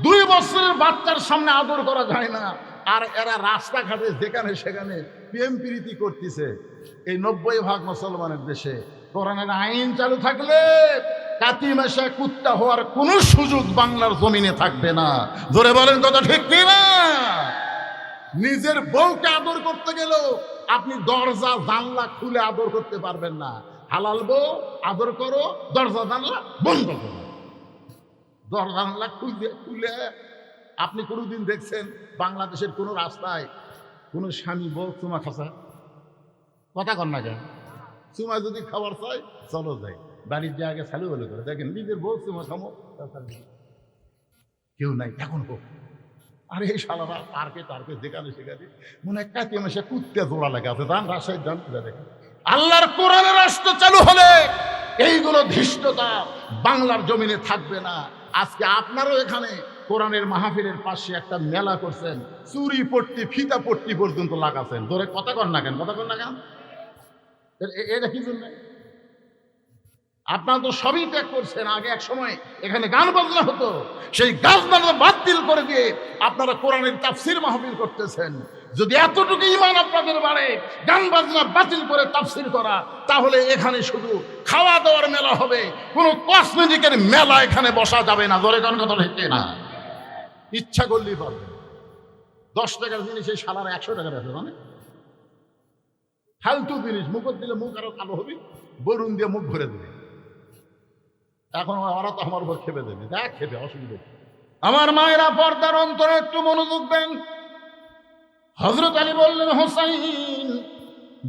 2 বছরের বাচ্চার সামনে আদর করা যায় না, আর এরা রাস্তাঘাটে যেখানে সেখানে প্রেম প্রীতি করতেছে। এই 90% মুসলমানের দেশে কোরআনের আইন চালু থাকলে কাতিমাশা কুত্তা হওয়ার কোনো সুযোগ বাংলার জমিনে থাকবে না। জোরে বলেন কথা ঠিক কি না? নিজের বউকে আদর করতে গেলেও আপনি দরজা জানলা খুলে আদর করতে পারবেন না। হালাল বউ আদর করো, দরজা জানলা বন্ধ করো। দরজা জানলা খুলে আপনি কোনোদিন দেখছেন বাংলাদেশের কোনো রাস্তায় কোনো স্বামী বউ চুমা খাসা? কথা কর না কেন? চুমা যদি খাবার চাই চলো যাই, বাড়ির যে আগে চালু হলে করে দেখেন নিজের বউ চুমা খামো কেউ নাই। এখন হোক আরে এই শালারা পার্কে টার্কে যেখানে সেখানে মনে হয় কাতিমাশা কুত্তে জোড়া লেগে আছে। যান রাজশাহী যান, দেখেন আল্লাহর কোরআনের রাষ্ট্র চালু হলে এইগুলো ধৃষ্টতা বাংলার জমিনে থাকবে না। আজকে আপনারও এখানে কোরআনের মাহফিলের পাশে একটা মেলা করছেন, চুরি পট্টি ফিতা পট্টি পর্যন্ত লাগাচ্ছেন। ধরে কথা কর না কেন? কথা কর না কেন? এটা কি জন্য? আপনারা তো সবই ত্যাগ করছেন। আগে এক সময় এখানে গান বাজনা হতো, সেই গান বাজনা বাতিল করে দিয়ে আপনারা কোরআনের তাফসির মাহফিল করতেছেন। যদি এতটুকু ঈমান আপনাদের বাড়ে গান বাজনা বাতিল করে তাফসির করা, তাহলে এখানে শুধু খাওয়া দাওয়ার মেলা হবে, কোনো কসমেটিকের মেলা এখানে বসা যাবে না। ধরে গান কথা হচ্ছে না, ইচ্ছা করলেই পারবে। 10 টাকার জিনিস এই সালার 100 টাকা আছে, মানে ফালতু জিনিস। মুখত দিলে মুখ আরো কালো হবে, বরুণ দিয়ে মুখ ভরে দেবে। এখন ওরা তো আমার উপর খেপে দেবে, দেখ খেপে, অসুবিধা। আমার মায়েরা পর্দার অন্তরে একটু মনোযোগ দেন। হযরত আলী বললেন, হোসাইন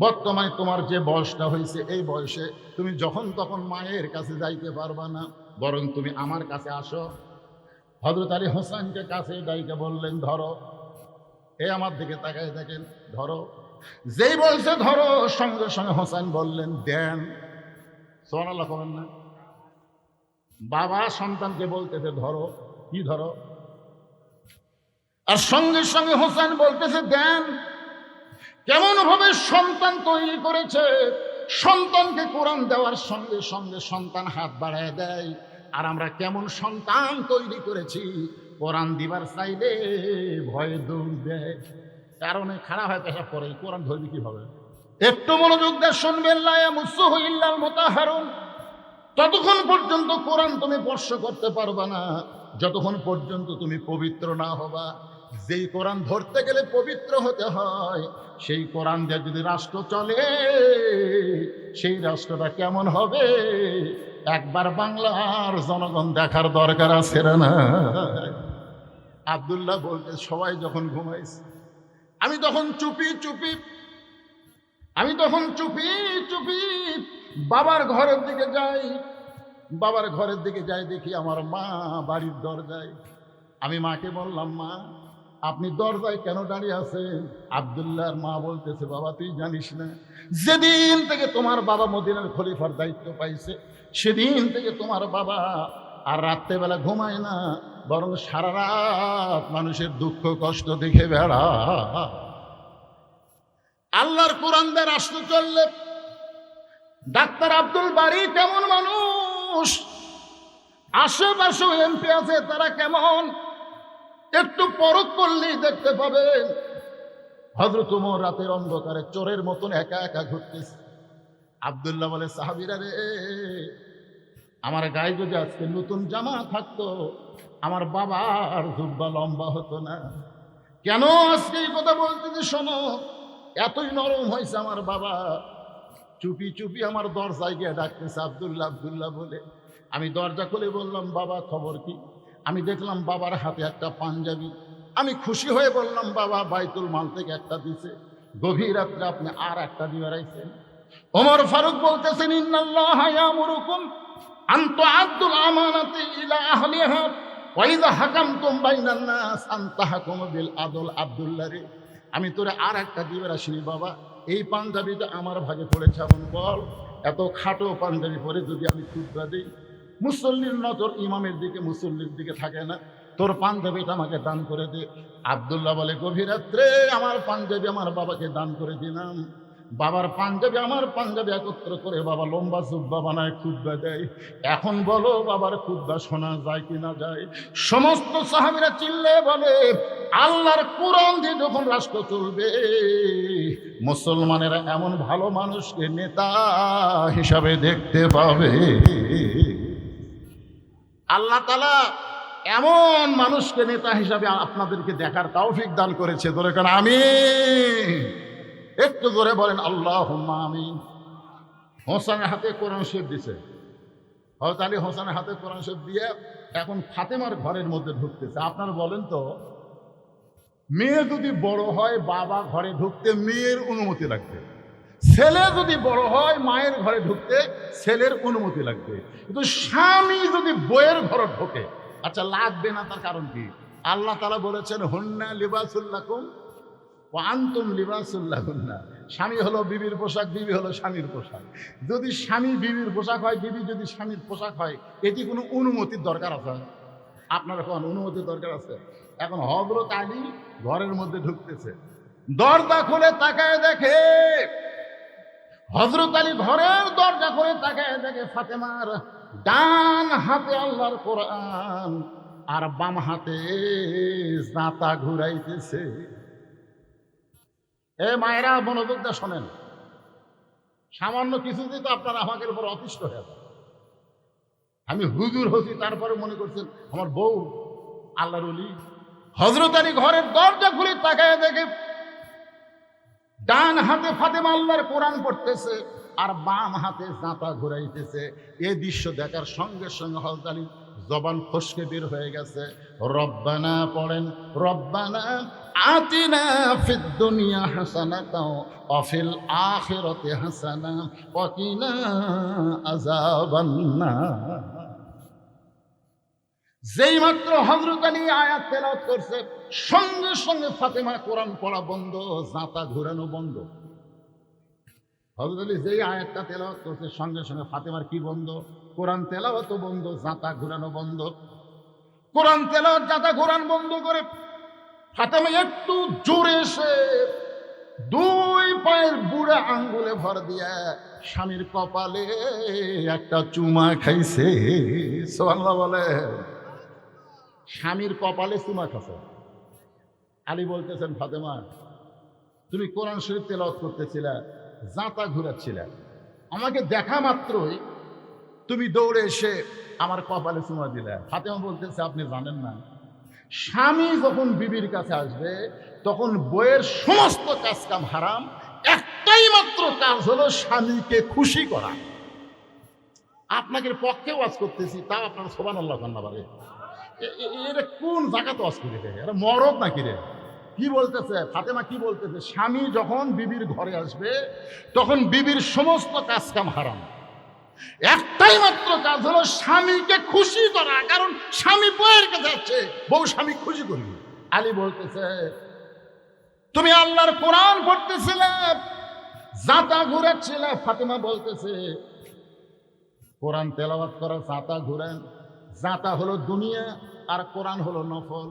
বর্তমানে তোমার যে বয়সটা হয়েছে, এই বয়সে তুমি যখন তখন মায়ের কাছে যাইতে পারবা না, বরং তুমি আমার কাছে আসো। হযরত আলী হোসাইনকে কাছে ডাইকে বললেন, ধরো। এ আমার দিকে তাকায় দেখেন, ধরো। যেই বলছে ধরো, সঙ্গে সঙ্গে হোসাইন বললেন, দেন। সুবহানাল্লাহ করেন না? বাবা সন্তানকে বলতেছে ধরো, কি ধরো? আর সঙ্গে সঙ্গে হোসেন বলতেছে দেন। কেমন ভাবে সন্তান তৈরি করেছে! সন্তানকে কোরআন দেওয়ার সঙ্গে সঙ্গে সন্তান হাত বাড়ায় দেয়। আর আমরা কেমন সন্তান তৈরি করেছি, কোরআন দিবার চাইলে ভয়ে দৌড় দেয়, কারণে খাড়া হয় পেশাব করে। কোরআন ধরবি কিভাবে? একটু মনোযোগ দিয়ে শুনবেন। লা ইয়ামাসসুহু ইল্লাল মুতাহহারুন। ততক্ষণ পর্যন্ত কোরআন তুমি স্পর্শ করতে পারবা না যতক্ষণ পর্যন্ত তুমি পবিত্র না হবা। যেই কোরআন ধরতে গেলে পবিত্র হতে হয়, সেই কোরআন দিয়ে যদি রাষ্ট্র চলে, সেই রাষ্ট্রটা কেমন হবে একবার বাংলার জনগণ দেখার দরকার আছে না? আব্দুল্লাহ বলতে, সবাই যখন ঘুমাইছে আমি তখন চুপি চুপি বাবার ঘরের দিকে যাই। বাবার ঘরের দিকে যাই, দেখি আমার মা বাড়ির দরজায়। আমি মাকে বললাম, মা আপনি দরজায় কেন দাঁড়িয়ে আছেন? আব্দুল্লাহর মা বলতেছে, বাবা তুই জানিস না, যেদিন থেকে তোমার বাবা মদিনার খলিফার দায়িত্ব পাইছে, সেদিন থেকে তোমার বাবা আর রাত্রেবেলা ঘুমায় না, বরং সারা রাত মানুষের দুঃখ কষ্ট দেখে বেড়া। আল্লাহর কোরআন দিয়ে রাষ্ট্র চললে ডাক্তার আব্দুল বারী কেমন মানুষ, আশেপাশে এমপি আছে তারা কেমন, একটু পরখ করলেই দেখতে পাবেন। হযরত ওমর রাতের অন্ধকারে চোরের মতন একা একা ঘুরতেছে। আব্দুল্লাহ বলে, সাহাবীরা রে, আমার গায়ে যদি আজকে নতুন জামা থাকতো, আমার বাবার জুব্বা লম্বা হতো না। কেন আজকে এই কথা বলতেছি শোনো, এতই নরম হয়েছে আমার বাবা। চুপি চুপি আমার দরজায় গিয়ে ডাকতেছে, আব্দুল্লাহ আব্দুল্লাহ বলে। আমি দরজা খুলে বললাম, বাবা খবর কি? আমি দেখলাম বাবার হাতে একটা পাঞ্জাবি। আমি খুশি হয়ে বললাম, বাবা বাইতুল মাল থেকে একটা দিছে, গভীর রাত্রে আপনি আর একটা দিয়ে রাখছেন। ওমর ফারুক বলতেছেন, ইন্নাল্লাহা ইয়ামুরুকুম আন তুআদ্দুল আমানাতি ইলা আহলিহা ওয়া ইযা হাকামতুম বাইনান নাস আন তাহকুমু বিল আদল। আব্দুল্লাহ রে, আমি তোরে আর একটা দিয়ে রাখিনি বাবা, এই পাঞ্জাবিটা আমার ভাগে পড়েছে। এমন বল, এত খাটো পাঞ্জাবি পরে যদি আমি খুতবা দিই, মুসল্লির নজর ইমামের দিকে মুসল্লির দিকে থাকে না, তোর পাঞ্জাবিটা আমাকে দান করে দে। আব্দুল্লাহ বলে, গভীর রাত্রে আমার পাঞ্জাবি আমার বাবাকে দান করে দিলাম। বাবার পাঞ্জাবি আমার পাঞ্জাবি একত্র করে বাবা লম্বা জুব্বা বানায় খুতবা দেয়। এখন বলো বাবার খুতবা শোনা যায় কি না যায়? সমস্ত সাহাবীরা চিল্লে বলে, আল্লাহর কোরআন দিয়ে যখন রাষ্ট্র চলবে, মুসলমানেরা এমন ভালো মানুষকে নেতা হিসাবে দেখতে পাবে। আল্লাহ তাআলা এমন মানুষকে নেতা হিসাবে আপনাদেরকে দেখার তৌফিক দান করেছে। ধরে কেন আমিন, একটু জোরে বলেন আল্লাহুম্মা আমিন। হোসেনের হাতে কোরআন শরীফ দিছে, হযরত আলী হোসেনের হাতে কোরআন শরীফ দিয়ে এখন ফাতেমার ঘরের মধ্যে ঢুকতেছে। আপনারা বলেন তো, মেয়ে যদি বড় হয় বাবা ঘরে ঢুকতে মেয়ের অনুমতি লাগবে, ছেলে যদি বড় হয় মায়ের ঘরে ঢুকতে ছেলের অনুমতি লাগবে, কিন্তু স্বামী যদি বইয়ের ঘরে ঢোকে, আচ্ছা লাগবে না, তার কারণ কি? আল্লাহ তাআলা বলেছেন হুন্না লিবাসুল লাকুম ওয়া আনতুম লিবাসুল লাহুন্না। স্বামী হলো বিবির পোশাক, বিবি হলো স্বামীর পোশাক। যদি স্বামী বিবির পোশাক হয়, বিবি যদি স্বামীর পোশাক হয়, এটি কোনো অনুমতির দরকার আছে? আপনারা কোন অনুমতির দরকার আছে? এখন হযরত আলী ঘরের মধ্যে ঢুকতেছে, দরজা খুলে তাকায় দেখে, হযরত আলী ঘরের দরজা খুলে তাকায় দেখে ফাতেমার ডান হাতে আল্লাহর কোরআন আর বাম হাতে জাতা ঘুরাইতেছে। এ মায়েরা মনোযোগ দিয়ে শোনেন, সামান্য কিছুতেই তো আপনারা আমাদের উপর অতিষ্ঠ হয়ে যান। আমি হুজুর হচ্ছি, তারপরে মনে করছেন আমার বউ আল্লাহর ওলি। হযরত আলী ঘরের দরজা খুলে তাকায় দেখে ডান হাতে ফাতেমা আল্লাহর কোরআন পড়তেছে আর বাম হাতে জাঁতা ঘুরাইতেছে। এই দৃশ্য দেখার সঙ্গে সঙ্গে হযরত আলী জবান ফসকে বের হয়ে গেছে। রব্বানা পড়েন, রব্বানা আতিনা ফিদ দুনিয়া হাসানাতাও ওয়া ফিল আখিরাতি হাসানা ওয়া কিনা আযাবান্নার। যেই মাত্র হযরত আলী আয়াত তেলাওয়াত করছে, সঙ্গে সঙ্গে ফাতেমা কোরআন পড়া বন্ধ, জাঁতা ঘুরানো বন্ধ। হযরত আলী যেই আয়াতটা তেলাওয়াত করছে, সঙ্গে সঙ্গে ফাতেমার কি বন্ধ? কোরআন তেলাওয়াতও বন্ধ, জাঁতা ঘুরানো বন্ধ। কোরআন তেলাওয়াত জাঁতা ঘুরান বন্ধ করে ফাতেমা একটু জোরে এসে দুই পায়ের বুড়া আঙ্গুলে ভর দিয়া স্বামীর কপালে একটা চুমা খাইছে। সুবহানাল্লাহ বলে। স্বামীর কপালে চুমা খাচ্ছে। আলী বলতেছেন, ফাতেমা তুমি কোরআন শরীফ তেলাওয়াত করতেছিলা, জাঁতা ঘুরাচ্ছিলা, আমাকে দেখা মাত্রই তুমি দৌড়ে এসে আমার কপালে চুমা দিলা। ফাতেমা বলতেছে, আপনি জানেন না, স্বামী যখন বিবির কাছে আসবে তখন বইয়ের সমস্ত কাজ কাম হারাম, একটাই মাত্র কাজ হলো স্বামীকে খুশি করা। আপনাকে পক্ষে ওয়াজ করতেছি, তাও আপনারা সুবহানাল্লাহ কান্না পারে। এটা কোন জায়গা তো ওয়াজ করে রে? এটা মরদ নাকি রে? কি বলতেছে ফাতেমা? কি বলতেছে? স্বামী যখন বিবির ঘরে আসবে তখন বিবির সমস্ত কাজ কাম হারাম, একটাই মাত্র কাজ হলো স্বামীকে খুশি করা, কারণ স্বামী বউয়ের কাছে যাচ্ছে, বউ স্বামী খুশি করবে। আলী বলতেছে, তুমি আল্লাহর কোরআন পড়তেছিলে, জাঁতা ঘুরাচ্ছিলে। ফাতেমা বলতেছে, কোরআন তেলাওয়াত করা জাঁতা ঘুরান। জাঁতা হলো দুনিয়া আর কোরআন হলো নফল,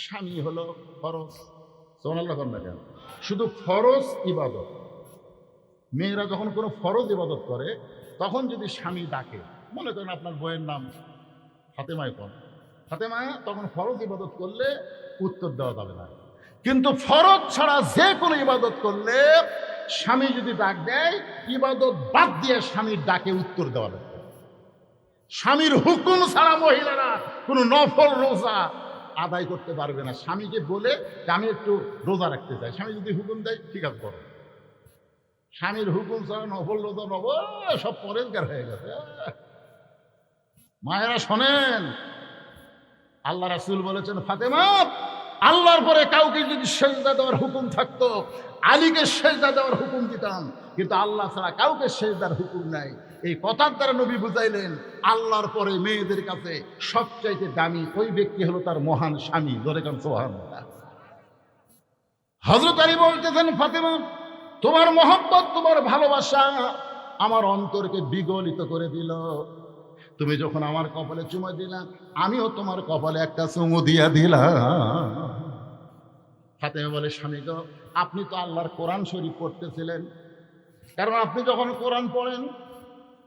স্বামী হলো ফরজ। সুবহানাল্লাহ কেন? শুধু ফরজ ইবাদত। মেয়েরা যখন কোনো ফরজ ইবাদত করে তখন যদি স্বামী ডাকে, মনে করেন আপনার বইয়ের নাম ফাতেমায় কোন, ফাতেমা, তখন ফরজ ইবাদত করলে উত্তর দেওয়া যাবে না। কিন্তু ফরজ ছাড়া যে কোনো ইবাদত করলে স্বামী যদি ডাক দেয়, ইবাদত বাদ দিয়ে স্বামীর ডাকে উত্তর দেওয়া লাগবে। স্বামীর হুকুম ছাড়া মহিলারা কোনো নফল রোজা আদায় করতে পারবে না। স্বামীকে বলে আমি একটু রোজা রাখতে চাই, স্বামী যদি হুকুম দেয় ঠিক আছে করো। স্বামীর হুকুম ছাড়া নফল রোজা নব সব পরেজগার হয়ে গেছে। মায়েরা শোনেন, আল্লাহ রাসূল বলেছেন, ফাতেমা, আল্লাহর পরে কাউকে যদি সেজদা দেওয়ার হুকুম থাকতো আলীকে সেজদা দেওয়ার হুকুম দিতাম, কিন্তু আল্লাহ ছাড়া কাউকে সেজদার হুকুম নাই। এই কথার দ্বারা নবী বুঝাইলেন, আল্লাহর পরে মেয়েদের কাছে সবচাইতে দামি ওই ব্যক্তি হলো তার মহান স্বামী। ধরে কান সুবহানাল্লাহ। হযরত আলী বলতেছেন, ফাতেমা, তোমার মহব্বত, তোমার ভালোবাসা আমার অন্তরকে বিগলিত করে দিল। তুমি যখন আমার কপালে চুমা দিলা, আমিও তোমার কপালে একটা চুমু দিয়া দিলাম। ফাতেমা বলে, স্বামী গো, আপনি তো আল্লাহর কোরআন শরীফ পড়তেছিলেন, কারণ আপনি যখন কোরআন পড়েন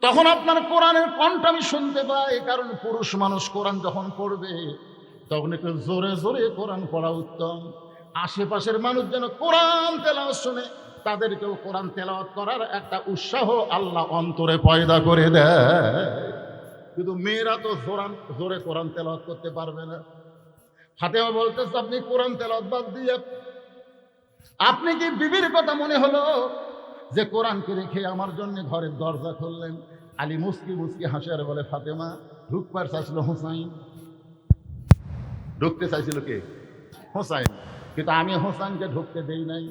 তখন আপনার কোরআনের কণ্ঠ আমি শুনতে পাই। কারণ পুরুষ মানুষ কোরআন যখন পড়বে তখন একটু জোরে জোরে কোরআন পড়া উত্তম। আশেপাশের মানুষ যেন কোরআন তেলাওয়াত শুনে, তাদেরকেও কোরআন তেলাওয়াত করার একটা উৎসাহ আল্লাহ অন্তরে পয়দা করে দেয়। কিন্তু মেয়েরা তো জোরে কোরআন তেলাওয়াত করতে পারবে না। ফাতেমা বলতেছে, আপনি কোরআন তেলাওয়াত বাদ দিয়ে আপনি কি বিবির কথা মনে হলো যে কোরআনকে রেখে আমার জন্য ঘরের দরজা খুললেন? আলী মুস্কি মুস্কি হাসে আর বলে, ফাতেমা, ঢুকবার চাইছিল হোসাইন, ঢুকতে চাইছিল কে? হোসাইন। কিন্তু আমি হোসাইনকে ঢুকতে দেই নাই।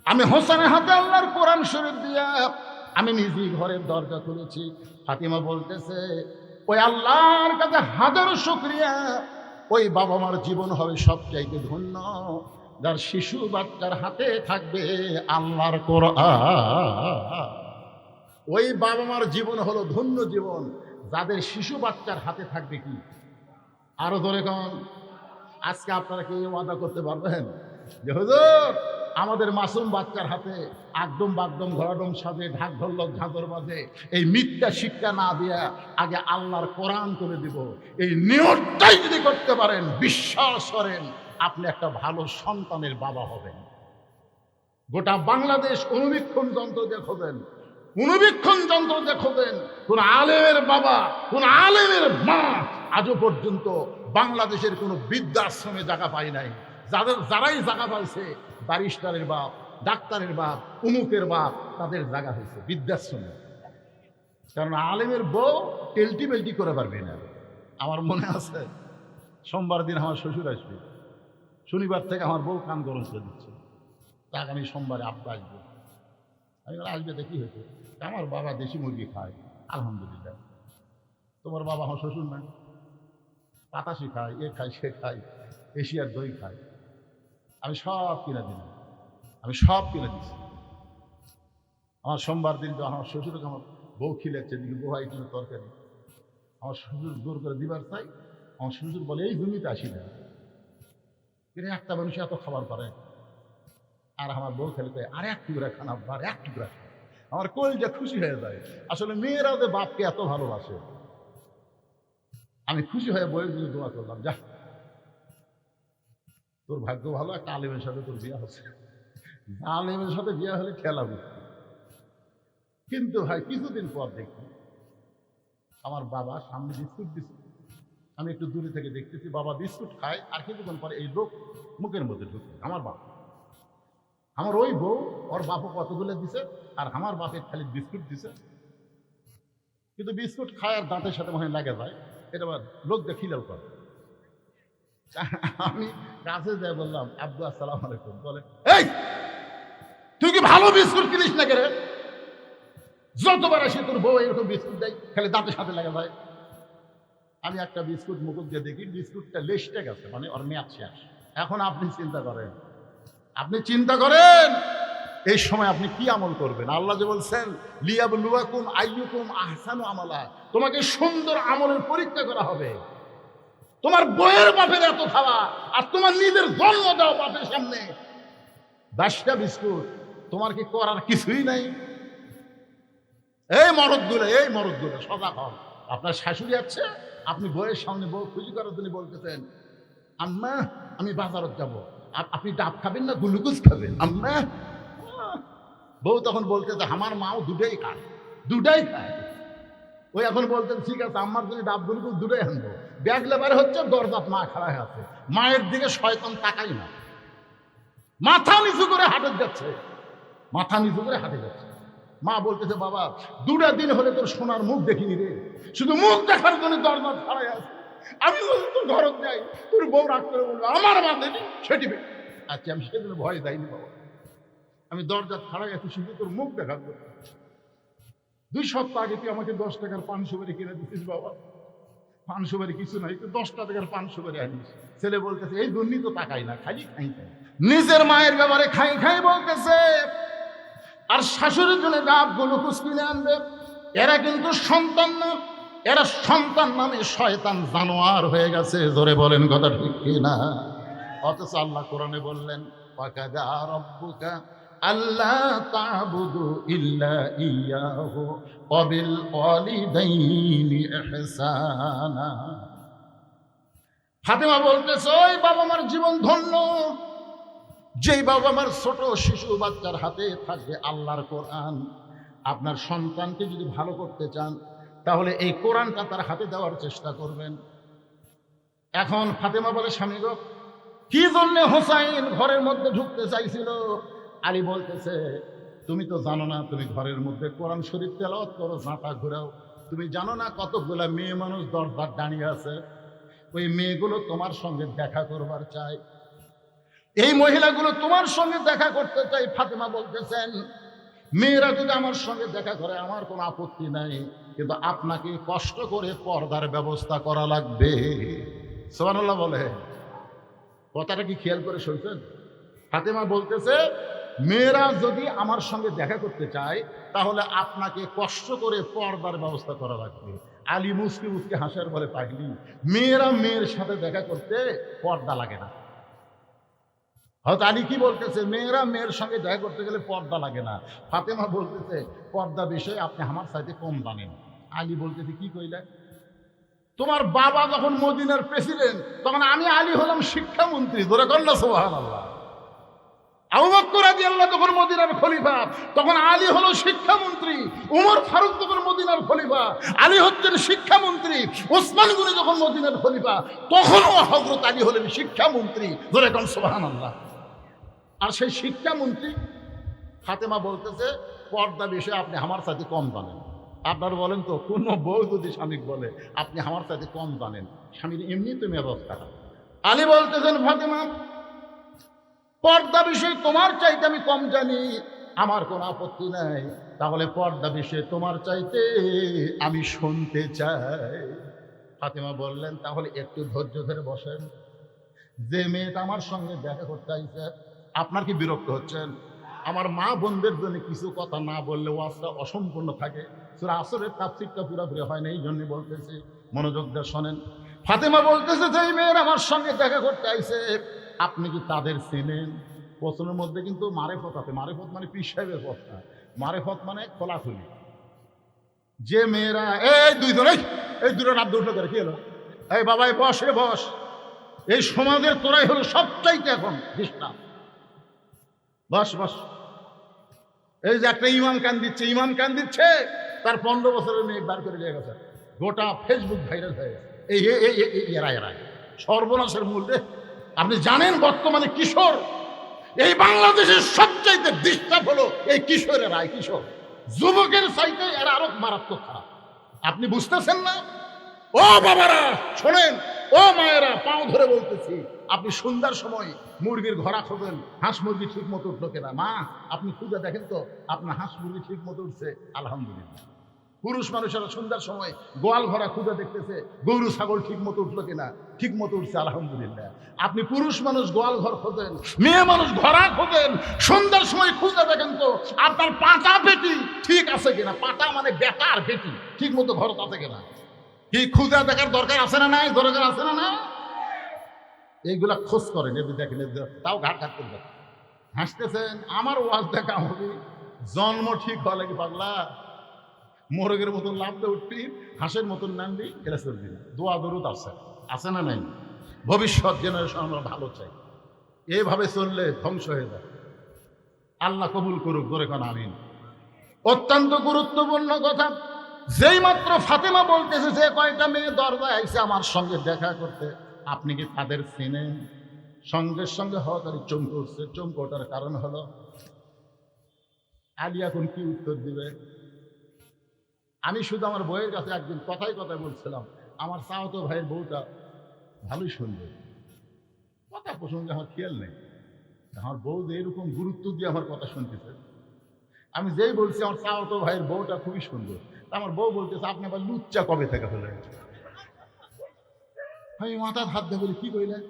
আমি হোসেনের হাতে আল্লাহর কোরআন শরীফ দিয়া আমি নিজেই ঘরের দরজা খুলেছি। ফাতিমা বলতেছে, ওই আল্লাহর কাছে হাজারো শুকরিয়া, ওই বাবা মার জীবন হবে সবচাইতে ধন্য যার শিশু বাচ্চার হাতে থাকবে আল্লাহর কোরআন। ওই বাবা মার জীবন হলো ধন্য জীবন যাদের শিশু বাচ্চার হাতে থাকবে কি? আরো ধরে কন। আজকে আপনারা কি ওয়াদা করতে পারবেন যে হুজুর আমাদের মাসুম বাচ্চার হাতে একদম বাগদম ঘরাডম সাজে ঢাক ঢোলক ঝাঁঝর বাজে এই মিথ্যা শিক্ষা না দিয়া আগে আল্লাহর কোরআন করে দিব, এই নিয়তটাই যদি করতে পারেন, বিশ্বাস করেন আপনি একটা ভালো সন্তানের বাবা হবেন। গোটা বাংলাদেশ অনুবীক্ষণ যন্ত্র দেখবেন, অনুবীক্ষণ যন্ত্র দেখবেন, কোন আলেমের বাবা, কোন আলেমের মা আজও পর্যন্ত বাংলাদেশের কোনো বৃদ্ধাশ্রমে জায়গা পায় নাই। যারাই জায়গা পাইছে, ব্যারিস্টারের বাপ, ডাক্তারের বাপ, উমুকের বাপ, তাদের জায়গা হয়েছে বৃদ্ধাশ্রমে। কারণ আলেমের বউ টেলটি বেল্টি করে পারবে না। আমার মনে আছে সোমবার দিন আমার শ্বশুর আসবে, শনিবার থেকে আমার বউ কান গরম করে দিচ্ছে, আগামী সোমবারে আব্বা আসবে। আমি বলে, আসবে তো কি হয়েছে? আমার বাবা দেশি মুরগি খায়, আলহামদুলিল্লাহ। তোমার বাবা আমার শ্বশুর না, পাতাশি খায়, এ খায়, সে খায়, এশিয়ার দই খায়। আমি সব কিনে দিলাম, আমি সব কিনে দিচ্ছি। আমার সোমবার দিন যখন আমার শ্বশুরকে আমার বউ খিলাচ্ছে, দিকে বউ আইটেম তরকারি, আমার শ্বশুর জোর করে দিবার চাই। আমার শ্বশুর বলে, এই জমিতে আসি না, কিন্তু একটা মানুষ এত খাবার পারে। আর আমার বউ খেলে আর এক টুকরা খান আব্বা, আর এক টুকরা খান। আমার কলিজা খুশি হয়ে যায়। আসলে মেয়েরা যে বাপকে এত ভালোবাসে, আমি খুশি হয়ে বইয়ের জন্য দোয়া করলাম, যা তোর ভাগ্য ভালো, একটা আলেমের সাথে তোর বিয়ে হচ্ছে। আলেমের সাথে বিয়ে হলে খেলা বুঝতে। কিন্তু ভাই কিছুদিন পর দেখি আমার বাবা সামনে বিস্কুট দিচ্ছে, আমি একটু দূরে থেকে দেখতেছি বাবা বিস্কুট খায়, আর কিছুক্ষণ পরে এই লোক মুখের মধ্যে ঢুকে। আমার বাবা, আমার ওই বউ, ওর বাপও কতগুলো দিছে, আর আমার বাপের খালি বিস্কুট দিছে। কিন্তু বিস্কুট খায় আর দাঁতের সাথে মনে লাগে যায়, এটা আবার লোক দেখিলেও করে। আমি কাছে যাই বললাম, আব্দু আসসালাম আলাইকুম। বলে, এই তুই কি ভালো বিস্কুট কিনিস না কেরে? যতবার আসে তোর বউ এরকম বিস্কুট দেয়, খালি দাঁতের সাথে লাগে যায়। আমি একটা বিস্কুট মুকুট দিয়ে দেখি, বিস্কুটটা লেস্টে গেছে, মানে ওর মেয়াদ শেষ। এখন আপনি চিন্তা করেন, আপনি চিন্তা করেন এই সময় আপনি কি আমল করবেন? আল্লাহ যে বলছেন, লিয়াবলুয়াকুম আইয়ুকুম আহসানু আমালা, তোমাকে সুন্দর আমলের পরীক্ষা করা হবে। তোমার বইয়ের বাপের এত খাওয়া, আর তোমার নিজের জন্ম দাও বাপের সামনে 10টা বিস্কুট, তোমার কি করার কিছুই নাই? এই মরদগুলো সজাগ হন। আপনার শাশুড়ি আছে, আপনি বইয়ের সামনে বউ খুশি করার জন্য বলতেছেন, আম্মা আমি বাজারত যাব, আপনি ডাব খাবেন না গ্লুকোজ খাবেন আম্মা? বউ তখন বলতেছে, আমার মাও দুটাই খায়। ওই এখন বলতেন, ঠিক আছে আমার জন্য ডাব গ্লুকোজ দুটাই আনবো। ব্যাগ লেবারে হচ্ছে, দরজাত মা খাড়া হয়ে আছে, মায়ের দিকে শয়তান তাকাই না, মাথা নিচু করে হাঁটে যাচ্ছে। মা বলতেছে, বাবা 2টা দিন হলে তোর সোনার মুখ দেখিনি রে, শুধু মুখ দেখার জন্য দরজা খাড়াই আছে। আমি বলছি তোর ঘরত যাই, তোর বউ রাগ করে বলবো আমার মা দেনি সেটিবে। আচ্ছা আমি সেদিন ভয় যাইনি বাবা, আমি দরজা খাড়াই আছি শুধু তোর মুখ দেখার জন্য। 2 সপ্তাহ আগে তুই আমাকে 10 টাকার পান সুপারি কিনে দিচ্ছিস বাবা, পান সুপারি কিছু নাই, তুই 10 টাকার পান সুপারি আনিস। ছেলে বলতেছে, এই দুর্নীতি তো তাকাই না, খালি খাই। নিজের মায়ের ব্যাপারে খাই বলতেছে, আর শাশুড়ির জন্য ডাব গ্লুকোজ কিনে আনবে। এরা কিন্তু সন্তান না, এরা সন্তান নামে শয়তান জানোয়ার হয়ে গেছে। জোরে বলেন কথা ঠিক কিনা? অথচ আল্লাহ কোরআনে বললেন ওয়াকাদা রাব্বুকা আল্লা তা'বুদু ইল্লা ইয়াহু ওয়া বিল ওয়ালিদাইনি ইহসানা। ফাতেমা বলতেছে, ওই বাবা মার জীবন ধন্য, যেই বাবা মার ছোট শিশু বাচ্চার হাতে থাকবে আল্লাহর কোরআন। আপনার সন্তানকে যদি ভালো করতে চান তাহলে এই কোরআনটা তার হাতে দেওয়ার চেষ্টা করবেন। এখন ফাতেমা বলে, স্বামী গো, কি জন্য হোসাইন ঘরের মধ্যে ঢুকতে চাইছিল? আলী বলতেছে, তুমি তো জানো না, তুমি ঘরের মধ্যে কোরআন শরীফ তেলাওয়াত করো, ঝাঁটা ঘুরাও, তুমি জানো না কতগুলা মেয়ে মানুষ দরজার দাঁড়িয়ে আছে, ওই মেয়েগুলো তোমার সঙ্গে দেখা করবার চায়, এই মহিলাগুলো তোমার সঙ্গে দেখা করতে চাই। ফাতেমা বলতেছেন, মেয়েরা যদি আমার সঙ্গে দেখা করে আমার কোনো আপত্তি নাই, কিন্তু আপনাকে কষ্ট করে পর্দার ব্যবস্থা করা লাগবে। সুবহানাল্লাহ বলে, কথাটা কি খেয়াল করে শুনছেন? ফাতেমা বলতেছে, মেয়েরা যদি আমার সঙ্গে দেখা করতে চায় তাহলে আপনাকে কষ্ট করে পর্দার ব্যবস্থা করা লাগবে। আলী মুসকি মুসকি হাসার বলে, পাগলি, মেয়েরা মেয়ের সাথে দেখা করতে পর্দা লাগে না। হয়তো আলী কি বলতেছে, মেয়েরা মেয়ের সঙ্গে দেখা করতে গেলে পর্দা লাগে না। ফাতেমা বলতেছে, পর্দা বিষয়ে আপনি আমার সাথে কম জানেন। আলী বলতেছে, কি কইলে? তোমার বাবা যখন মদিনার প্রেসিডেন্ট তখন আমি আলী হলাম শিক্ষামন্ত্রী। ধরে করল সুবহানাল্লাহ। আবু বকর রাদিয়াল্লাহু যখন মদিনার খলিফা তখন আলী হলো শিক্ষামন্ত্রী। উমর ফারুক যখন মদিনার খলিফা আলী হচ্ছেন শিক্ষামন্ত্রী। ওসমান গনি যখন মদিনার খলিফা তখনও হযরত আলী হলেন শিক্ষামন্ত্রী। ধরে করল সুবহানাল্লাহ। আর সেই শিক্ষামন্ত্রী ফাতেমা বলতেছে, পর্দা বিষয়ে আপনি আমার সাথে কম জানেন। আপনার বলেন তো, কোনো বউ যদি স্বামী বলে আপনি আমার সাথে কম জানেন, স্বামীর এমনি তো মেজাজ খারাপ। আলী বলতেছেন, ফাতেমা, পর্দা বিষয়ে তোমার চাইতে আমি কম জানি, আমার কোনো আপত্তি নাই, তাহলে পর্দা বিষয়ে তোমার চাইতে আমি শুনতে চাই। ফাতেমা বললেন, তাহলে একটু ধৈর্য ধরে বসেন। যে মেয়েটা আমার সঙ্গে দেখা করতে আইছে, আপনার কি বিরক্ত হচ্ছেন? আমার মা বোনদের জন্য কিছু কথা না বললে ওয়াজটা অসম্পূর্ণ থাকে। সূরা আসরের তাফসীরটা পুরোপুরি হয় না, এই জন্য বলতেছি, মনোযোগ দিয়ে শোনেন। ফাতেমা বলতেছে, যে মেয়েরা আমার সঙ্গে দেখা করতে আইছে আপনি কি তাদের চেনেন? প্রশ্নের মধ্যে কিন্তু মারেফত আছে। মারেফত মানে পীর সাহেবের কথা, মারেফত মানে খোলাখুলি। যে মেয়েরা, এই দুইজন, এই দুটো রাত দুটো করে কি হলো? এই বাবাই বস রে বস। এই সমাজের তোরাই হলো সবচাইতে এখন ডিস্টার্ব। বস বস। এই যে একটা ইমাম কান দিচ্ছে, ইমাম কান দিচ্ছে, তার 15 বছরের মেয়ে বার করে নিয়ে গেছে, গোটা ফেসবুক ভাইরাল হয়ে গেছে। এরা সর্বনাশের মূল রে। আপনি জানেন বর্তমানে কিশোর, এই বাংলাদেশের সবচাইতে ডিস্টার্ব হলো এই কিশোরেরা। কিশোর যুবকের চাইতে এরা আরো মারাত্মক খারাপ। আপনি বুঝতেছেন না? ও বাবারা শোনেন, ও মায়েরা পাও ধরে বলতেছি, আপনি সন্ধ্যার সময় মুরগির ঘোড়া খোঁজেন, হাঁস মুরগি ঠিক মতো উঠলো কিনা। মা, আপনি খুঁজে দেখেন তো আপনার হাঁস মুরগি ঠিক মতো উঠছে, আলহামদুলিল্লাহ। পুরুষ মানুষেরা সন্ধ্যার সময় গোয়াল ঘোড়া খুঁজে দেখতেছে, গরু ছাগল ঠিক মতো উঠলো কিনা, ঠিক মতো উঠছে, আলহামদুলিল্লাহ। আপনি পুরুষ মানুষ গোয়াল ঘর খোঁজেন, মেয়ে মানুষ ঘোড়া খোঁজেন, সন্ধ্যার সময় খুঁজে দেখেন তো আপনার পাটা পেটি ঠিক আছে কিনা। পাটা মানে বেটার পেটি ঠিক মতো ঘর আছে কিনা। কি খুঁজে দেখার দরকার আছে না নাই? দরকার আছে না না? এইগুলা খোঁজ করেন, এদের দেখেন, তাও ঘাট ঘাট করে দেখেন। হাসতেছেন, আমার ওয়াজ দেখা হবে। জন্ম ঠিক হওয়া লাগে পাগলা, মোরগের মতন লাভতে উঠবি, হাঁসের মতন নামবি, এটা চলবি না। দোয়া দরুদ আছে না নাই? ভবিষ্যৎ জেনারেশন আমরা ভালো চাই। এইভাবে চললে ধ্বংস হয়ে যায়। আল্লাহ কবুল করুক, জোরে কোন আমিন। অত্যন্ত গুরুত্বপূর্ণ কথা। যেই মাত্র ফাতেমা বলতেছে যে কয়টা মেয়ে দরজায় আইছে আমার সঙ্গে দেখা করতে, আপনি কি তাদের চেনেন? সঙ্গে সঙ্গে হওয়াকারী চমকে উঠছে। চমকে ওঠার কারণ হলো, আলী এখন কি উত্তর দিবে? আমি শুধু আমার বইয়ের কাছে একদিন কথায় কথায় বলছিলাম, আমার চাওতো ভাইয়ের বউটা ভালোই সুন্দর। কথা প্রসঙ্গে আমার খেয়াল নেই, আমার বউ যে এরকম গুরুত্ব দিয়ে আমার কথা শুনতেছে। আমি যেই বলছি আমার চাওতো ভাইয়ের বউটা খুবই সুন্দর, আমার বউ বলতেছে, আপনি আবার লুচ্চা কবে থেকে হলেন? আমি মাথার হাত দিয়ে বলি, কি কইলেন?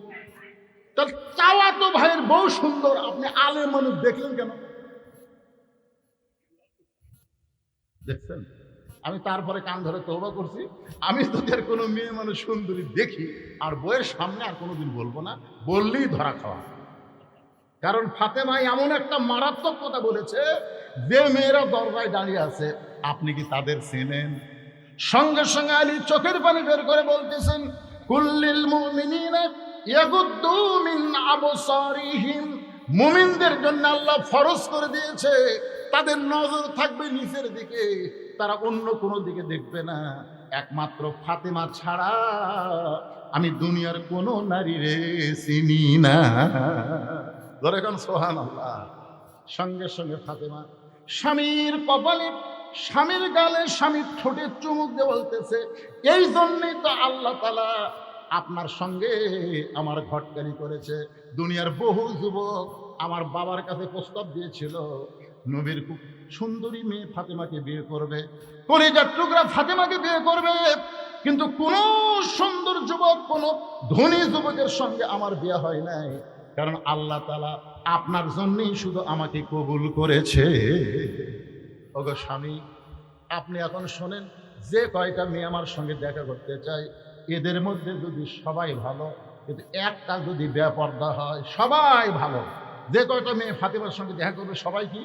তার চাওয়াতো ভাইয়ের বউ সুন্দর, আপনি আলেম মানুষ দেখলেন কেন? দেখছেন? আমি তারপরে কান ধরে তওবা করছি, আমি যদি আর কোনো মেয়ে মানুষ সুন্দরী দেখি আর বইয়ের সামনে আর কোনোদিন বলবো না, বললেই ধরা খাওয়া। কারণ ফাতেমা এমন একটা মারাত্মক কথা বলেছে, যে মেয়েরা দরজায় দাঁড়িয়ে আছে আপনি কি তাদের চেনেন? সঙ্গে সঙ্গে আলী চোখের পানি বের করে বলতেছেন, কুল্লিল মুমিনিনা ইয়াগুদ্দু মিন আবসারিহিম, মুমিনদের জন্য আল্লাহ ফরজ করে দিয়েছে তাদের নজর থাকবে নিচের দিকে, তারা অন্য কোনো দিকে দেখবে না, একমাত্র ফাতেমা ছাড়া আমি দুনিয়ার কোনো নারী রে চিনি না। ধরে কোন সুবহানাল্লাহ। সঙ্গে সঙ্গে ফাতেমা স্বামীর কপালে, স্বামীর গালে, স্বামীর ঠোঁটে চুমুক দিয়ে বলতেছে, এই জন্যই তো আল্লাহ তাআলা আপনার সঙ্গে আমার ঘটকারি করেছে। দুনিয়ার বহু যুবক আমার বাবার কাছে প্রস্তাব দিয়েছিল, নবীর খুব সুন্দরী মেয়ে ফাতেমাকে বিয়ে করবে, কলিজার টুকরা ফাতেমাকে বিয়ে করবে, কিন্তু কোন সুন্দর যুবক, কোন ধনী যুবকের সঙ্গে আমার বিয়ে হয় নাই, কারণ আল্লাহ তাআলা আপনার জন্যই শুধু আমাকে কবুল করেছে। ওগো স্বামী, আপনি এখন শোনেন, যে কয়টা মেয়ে আমার সঙ্গে দেখা করতে চায় এদের মধ্যে যদি সবাই ভালো, কিন্তু একটা যদি বেপরদা হয়, সবাই ভালো, যে কয়টা মেয়ে ফাতেমার সঙ্গে দেখা করবে সবাই কি,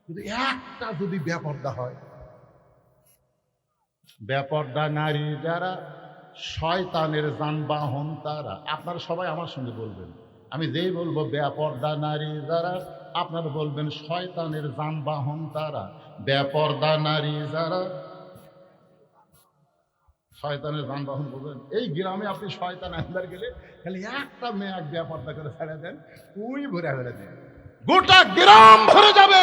কিন্তু একটা যদি বেপরদা হয়, বেপরদা নারী যারা শয়তানের যানবাহন তারা। আপনারা সবাই আমার সঙ্গে বলবেন, আমি যেই বলবো বেপরদা নারী যারা, আপনারা বলবেন শয়তানের যানবাহন তারা। বেপরদা নারী যারা, শয়তানের যানবাহন বলবেন। এই গ্রামে আপনি শয়তান আনবার গেলে খালি একটা মেয়ে এক বেপরদা করে ছেড়ে দেন, ওই ভরে ফেলে দেন, গোটা গ্রাম ভরে যাবে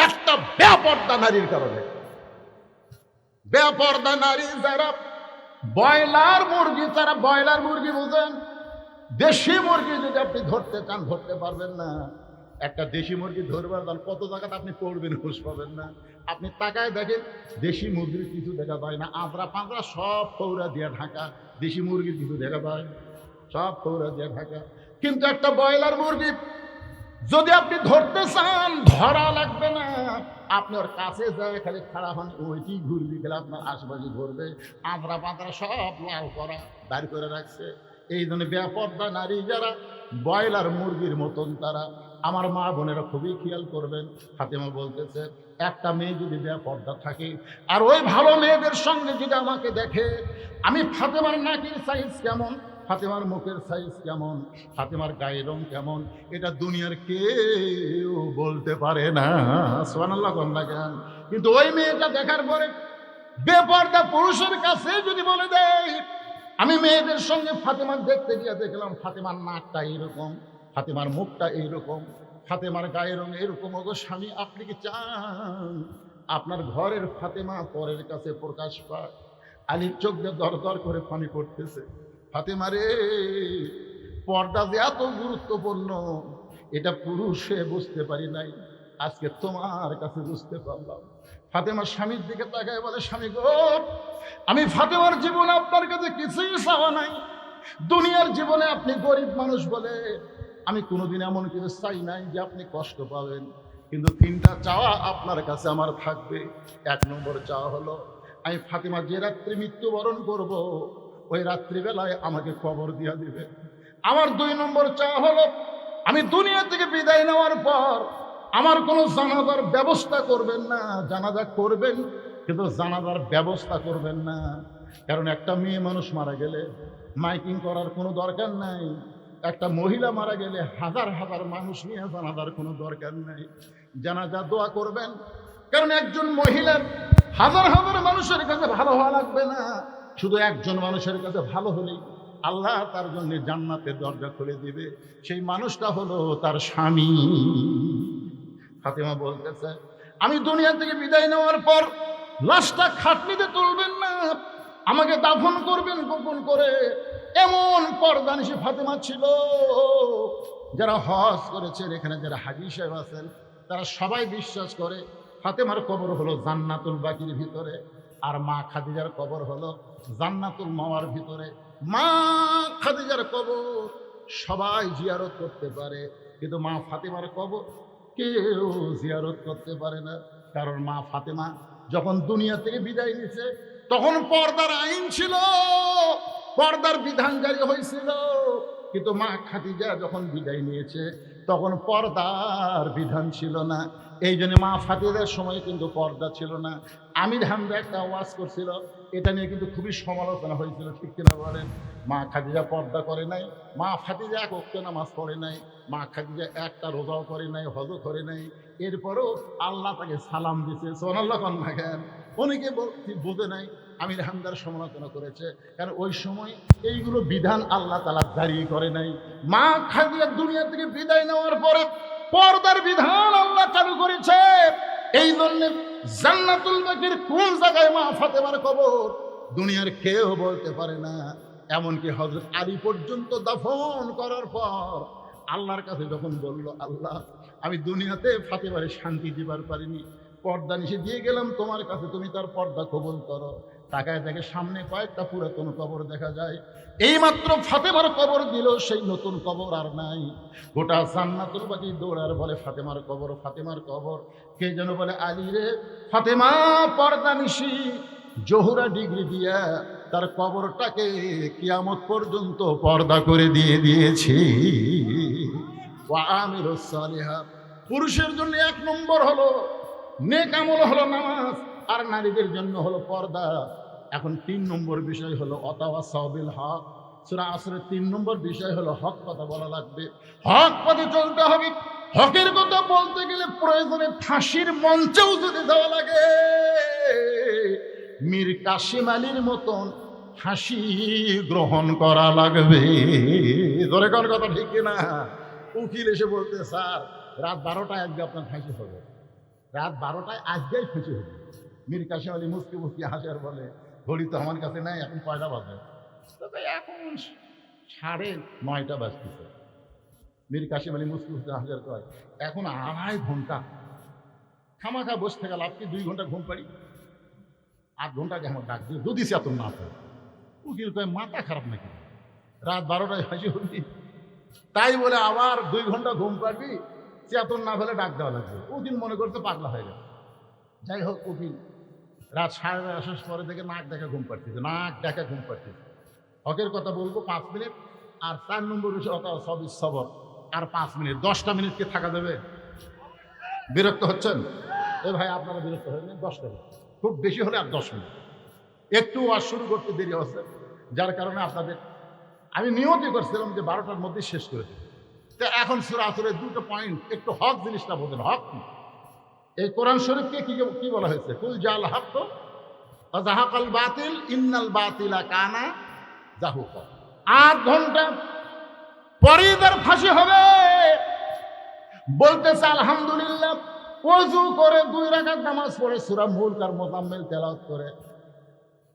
একটা বেপরদা নারীর কারণে। বেপরদা নারী যারা, ব্রয়লার মুরগি, তারা ব্রয়লার মুরগি বুঝেন, দেশি মুরগি যদি আপনি ধরতে চান ধরতে পারবেন না। একটা দেশি মুরগি ধরবার যান, কত জায়গাতে আপনি পড়বেন, হুঁশ পাবেন না। আপনি তাকায় দেখেন, দেশি মুরগির কিছু দেখা যায় না, আঁচড়া পাঁচড়া সব ফৌরা দিয়ে ঢাকা, দেশি মুরগির কিছু দেখা যায়, সব ফৌরা দিয়ে ঢাকা। কিন্তু একটা ব্রয়লার মুরগি যদি আপনি ধরতে চান, ধরা লাগবে না, আপনার কাছে যায় খালি খাড়া হন, ওইটি ঘুরবি গেলে আপনার আশেপাশে ধরবে, আঁচড়া পাঁচড়া সব লাল করা দাঁড় করে রাখছে। এই জন্য বেপরদা নারী যারা, ব্রয়লার মুরগির মতন তারা। আমার মা বোনেরা খুবই খেয়াল করবেন। ফাতেমা বলতেছে, একটা মেয়ে যদি বেপরদা থাকে আর ওই ভালো মেয়েদের সঙ্গে যদি আমাকে দেখে, আমি ফাতেমার নাকের সাইজ কেমন, ফাতেমার মুখের সাইজ কেমন, ফাতেমার গায়ের রং কেমন, এটা দুনিয়ার কেউ বলতে পারে না। সুবহানাল্লাহ কেন? কিন্তু ওই মেয়েটা দেখার পরে বেপরদা পুরুষের কাছে যদি বলে দেয়, আমি মেয়েদের সঙ্গে ফাতেমার দেখতে গিয়ে দেখলাম ফাতেমার নাকটা এইরকম, ফাতেমার মুখটা এইরকম, ফাতেমার গায়ের রং এরকম, ওগো স্বামী আপনি কি চান আপনার ঘরের ফাতেমা পরের কাছে প্রকাশ পায়? আলীর চোখ দিয়ে দর দর করে পানি পড়তেছে। ফাতেমা রে, পর্দা যে এত গুরুত্বপূর্ণ এটা পুরুষে বুঝতে পারি নাই, আজকে তোমার কাছে বুঝতে পারলাম। ফাতেমা স্বামীর দিকে তাকায় বলে, স্বামী গো, আমি ফাতেমার জীবনে আপনার কাছে কিছুই চাওয়া নাই। দুনিয়ার জীবনে আপনি গরিব মানুষ বলে আমি কোনোদিন এমন কিছু চাই নাই যে আপনি কষ্ট পাবেন, কিন্তু তিনটা চাওয়া আপনার কাছে আমার থাকবে। এক নম্বর চাওয়া হলো, আমি ফাতেমা যে রাত্রি মৃত্যুবরণ করব, ওই রাত্রিবেলায় আমাকে কবর দিয়া দিবে। আমার দুই নম্বর চাওয়া হলো, আমি দুনিয়া থেকে বিদায় নেওয়ার পর আমার কোনো জানাজার ব্যবস্থা করবেন না। জানাজা করবেন কিন্তু জানাজার ব্যবস্থা করবেন না, কারণ একটা মেয়ে মানুষ মারা গেলে মাইকিং করার কোনো দরকার নাই, একটা মহিলা মারা গেলে হাজার হাজার মানুষ নিয়ে জানাজার কোনো দরকার নাই। জানাজা দোয়া করবেন, কারণ একজন মহিলার হাজার হাজার মানুষের কাছে ভালো হওয়া লাগবে না, শুধু একজন মানুষের কাছে ভালো হলেই আল্লাহ তার জন্য জান্নাতের দরজা খুলে দিবে। সেই মানুষটা হলো তার স্বামী। ফাতেমা বলতেছে, আমি দুনিয়া থেকে বিদায় নেওয়ার পর লাশটা খাটনিতে তুলবেন না, আমাকে দাফন করবেন গোপন করে। এমন পর্দানিশী ফাতেমা ছিল, যারা হজ করেছেন, এখানে যারা হাজী সাহেব আছেন, তারা সবাই বিশ্বাস করে ফাতেমার কবর হলো জান্নাতুল বাকির ভিতরে, আর মা খাদিজার কবর হলো জান্নাতুল মাওয়ার ভিতরে। মা খাদিজার কবর সবাই জিয়ারত করতে পারে, কিন্তু মা ফাতেমার কবর কেউ জিয়ারত করতে পারে না, কারণ মা ফাতেমা যখন দুনিয়া থেকে বিদায় নিছে তখন পর্দার আইন ছিল, পর্দার বিধান জারি হয়েছিল। কিন্তু মা খাদিজা যখন বিদায় নিয়েছে তখন পর্দার বিধান ছিল না। এই জন্য মা ফাতিজার সময় কিন্তু পর্দা ছিল না। আমির হামজা একটা ওয়াজ করছিল, এটা নিয়ে কিন্তু খুবই সমালোচনা হয়েছিল, ঠিক কিনা বলেন? মা খাদিজা পর্দা করে নাই, মা ফাতিজা এক ওয়াক্ত নামাজ পড়ে নাই, মা খাদিজা একটা রোজাও করে নাই, হজও করে নাই, এরপরও আল্লাহ তাকে সালাম দিছে। সুবহানাল্লাহ কন্যা জ্ঞান অনেকে বোঝে নাই, আমির হামদার সমালোচনা করেছে, কারণ ওই সময় এইগুলো বিধান আল্লাহ তাআলা জারি করে নাই। মা খাদিজা দুনিয়া থেকে বিদায় নেওয়ার পরে পর্দার বিধান আল্লাহ চালু করেছে। এই জন্য জান্নাতুল বাকির কোন জায়গায় মা ফাতেমার কবর দুনিয়ার কেউ বলতে পারে না। এমনকি হযরত আলী পর্যন্ত দাফন করার পর আল্লাহর কাছে যখন বলল, আল্লাহ আমি দুনিয়াতে ফাতেমারে শান্তি দিবার পারিনি, পর্দা নিষে দিয়ে গেলাম তোমার কাছে, তুমি তার পর্দা কবুল করো। তাকায় দেখে সামনে কয়েকটা পুরাতন কবর দেখা যায়। এইমাত্র ফাতেমার কবর দিল, সেই নতুন কবর আর নাই। গোটা জান্নাতুল বাকি দৌড়ার বলে ফাতেমার কবর, ফাতেমার কবর। কে যেন বলে, আলী রে, ফাতেমা পর্দা নিশি জোহরা ডিগ্রি দিয়া তার কবরটাকে কিয়ামত পর্যন্ত পর্দা করে দিয়েছি। ওয়া আমিরুস সালিহাত, পুরুষের জন্য 1 নম্বর হলো নেক আমল, হলো নামাজ, আর নারীদের জন্য হলো পর্দা। এখন 3 নম্বর বিষয় হলো অতাওয়াসাউ বিল হক। সূরা আসরের 3 নম্বর বিষয় হলো হক কথা বলা লাগবে, হক পথে চলতে হবে। হকের কথা বলতে গেলে প্রয়োজনে ফাঁসির মঞ্চেও যদি যাওয়া লাগে, মীর কাসিম আলীর মতন ফাঁসি গ্রহণ করা লাগবে। ধরে কোন কথা ঠিক কিনা? উকিল এসে বলতে, স্যার রাত 12টায় আজকে আপনার ফাঁসি হবে, রাত 12টায় আজকেই ফাঁসি হবে। মীর কাসিম আলী মুস্কি মুস্কি হাসার বলে, ঘড়ি তো আমার কাছে নাই, এখন কয়টা বাজে? তবে এখন 9:30 বাজতেছে। মীর কাসিম আলী মুস্কি মুস্কি হাসার কয়, এখন 2.5 ঘন্টা খামাখা বসে থেকে লাভ কি? 2 ঘন্টা ঘুম পাড়ি, 8 ঘন্টাকে আমার ডাক দিয়ে যদি সে এত না পায়। উকিল কয়, মাথা খারাপ নাকি? রাত 12টায় ফাঁসি হবি, তাই বলে আবার 2 ঘন্টা ঘুম পাড়বি? চেতন না ফেলে ডাক দেওয়া লাগবে। উকিল মনে করতে পাগলা হয়ে গেছে। যাই হোক, উকিল রাত 12:30 পরে থেকে নাক দেখা ঘুম পাড়তেছে, নাক দেখা ঘুম পাড়তেছে। হকের কথা বলবো 5 মিনিট, আর 4 নম্বর বিষয় সবই সবর, আর 5 মিনিট, 10টা মিনিট কি থাকা যাবে? বিরক্ত হচ্ছেন? এ ভাই আপনারা বিরক্ত হবেন? 10টা মিনিট খুব বেশি হলে আর 10 মিনিট, একটু ওয়াজ শুরু করতে দেরি হচ্ছে, যার কারণে আপনাদের আমি নিয়তই করছিলাম যে 12টার মধ্যে শেষ করে দেব। তো এখন সূরা আসরের 2টা পয়েন্ট একটু হক জিনিসটা বোঝেন। হক কি? এই কোরআন শরীফকে কি বলা হয়েছে? কুল জাল হক ওয়া যাহাকাল বাতিল ইন্নাল বাতিলা কানা যাহুকা। 8 ঘন্টা পরেই তার ফাঁসি হবে। বলতেছে আলহামদুলিল্লাহ, ওযু করে 2 রাকাত নামাজ পড়ে সূরা মুলক আর মুজাম্মিল তেলাওয়াত করে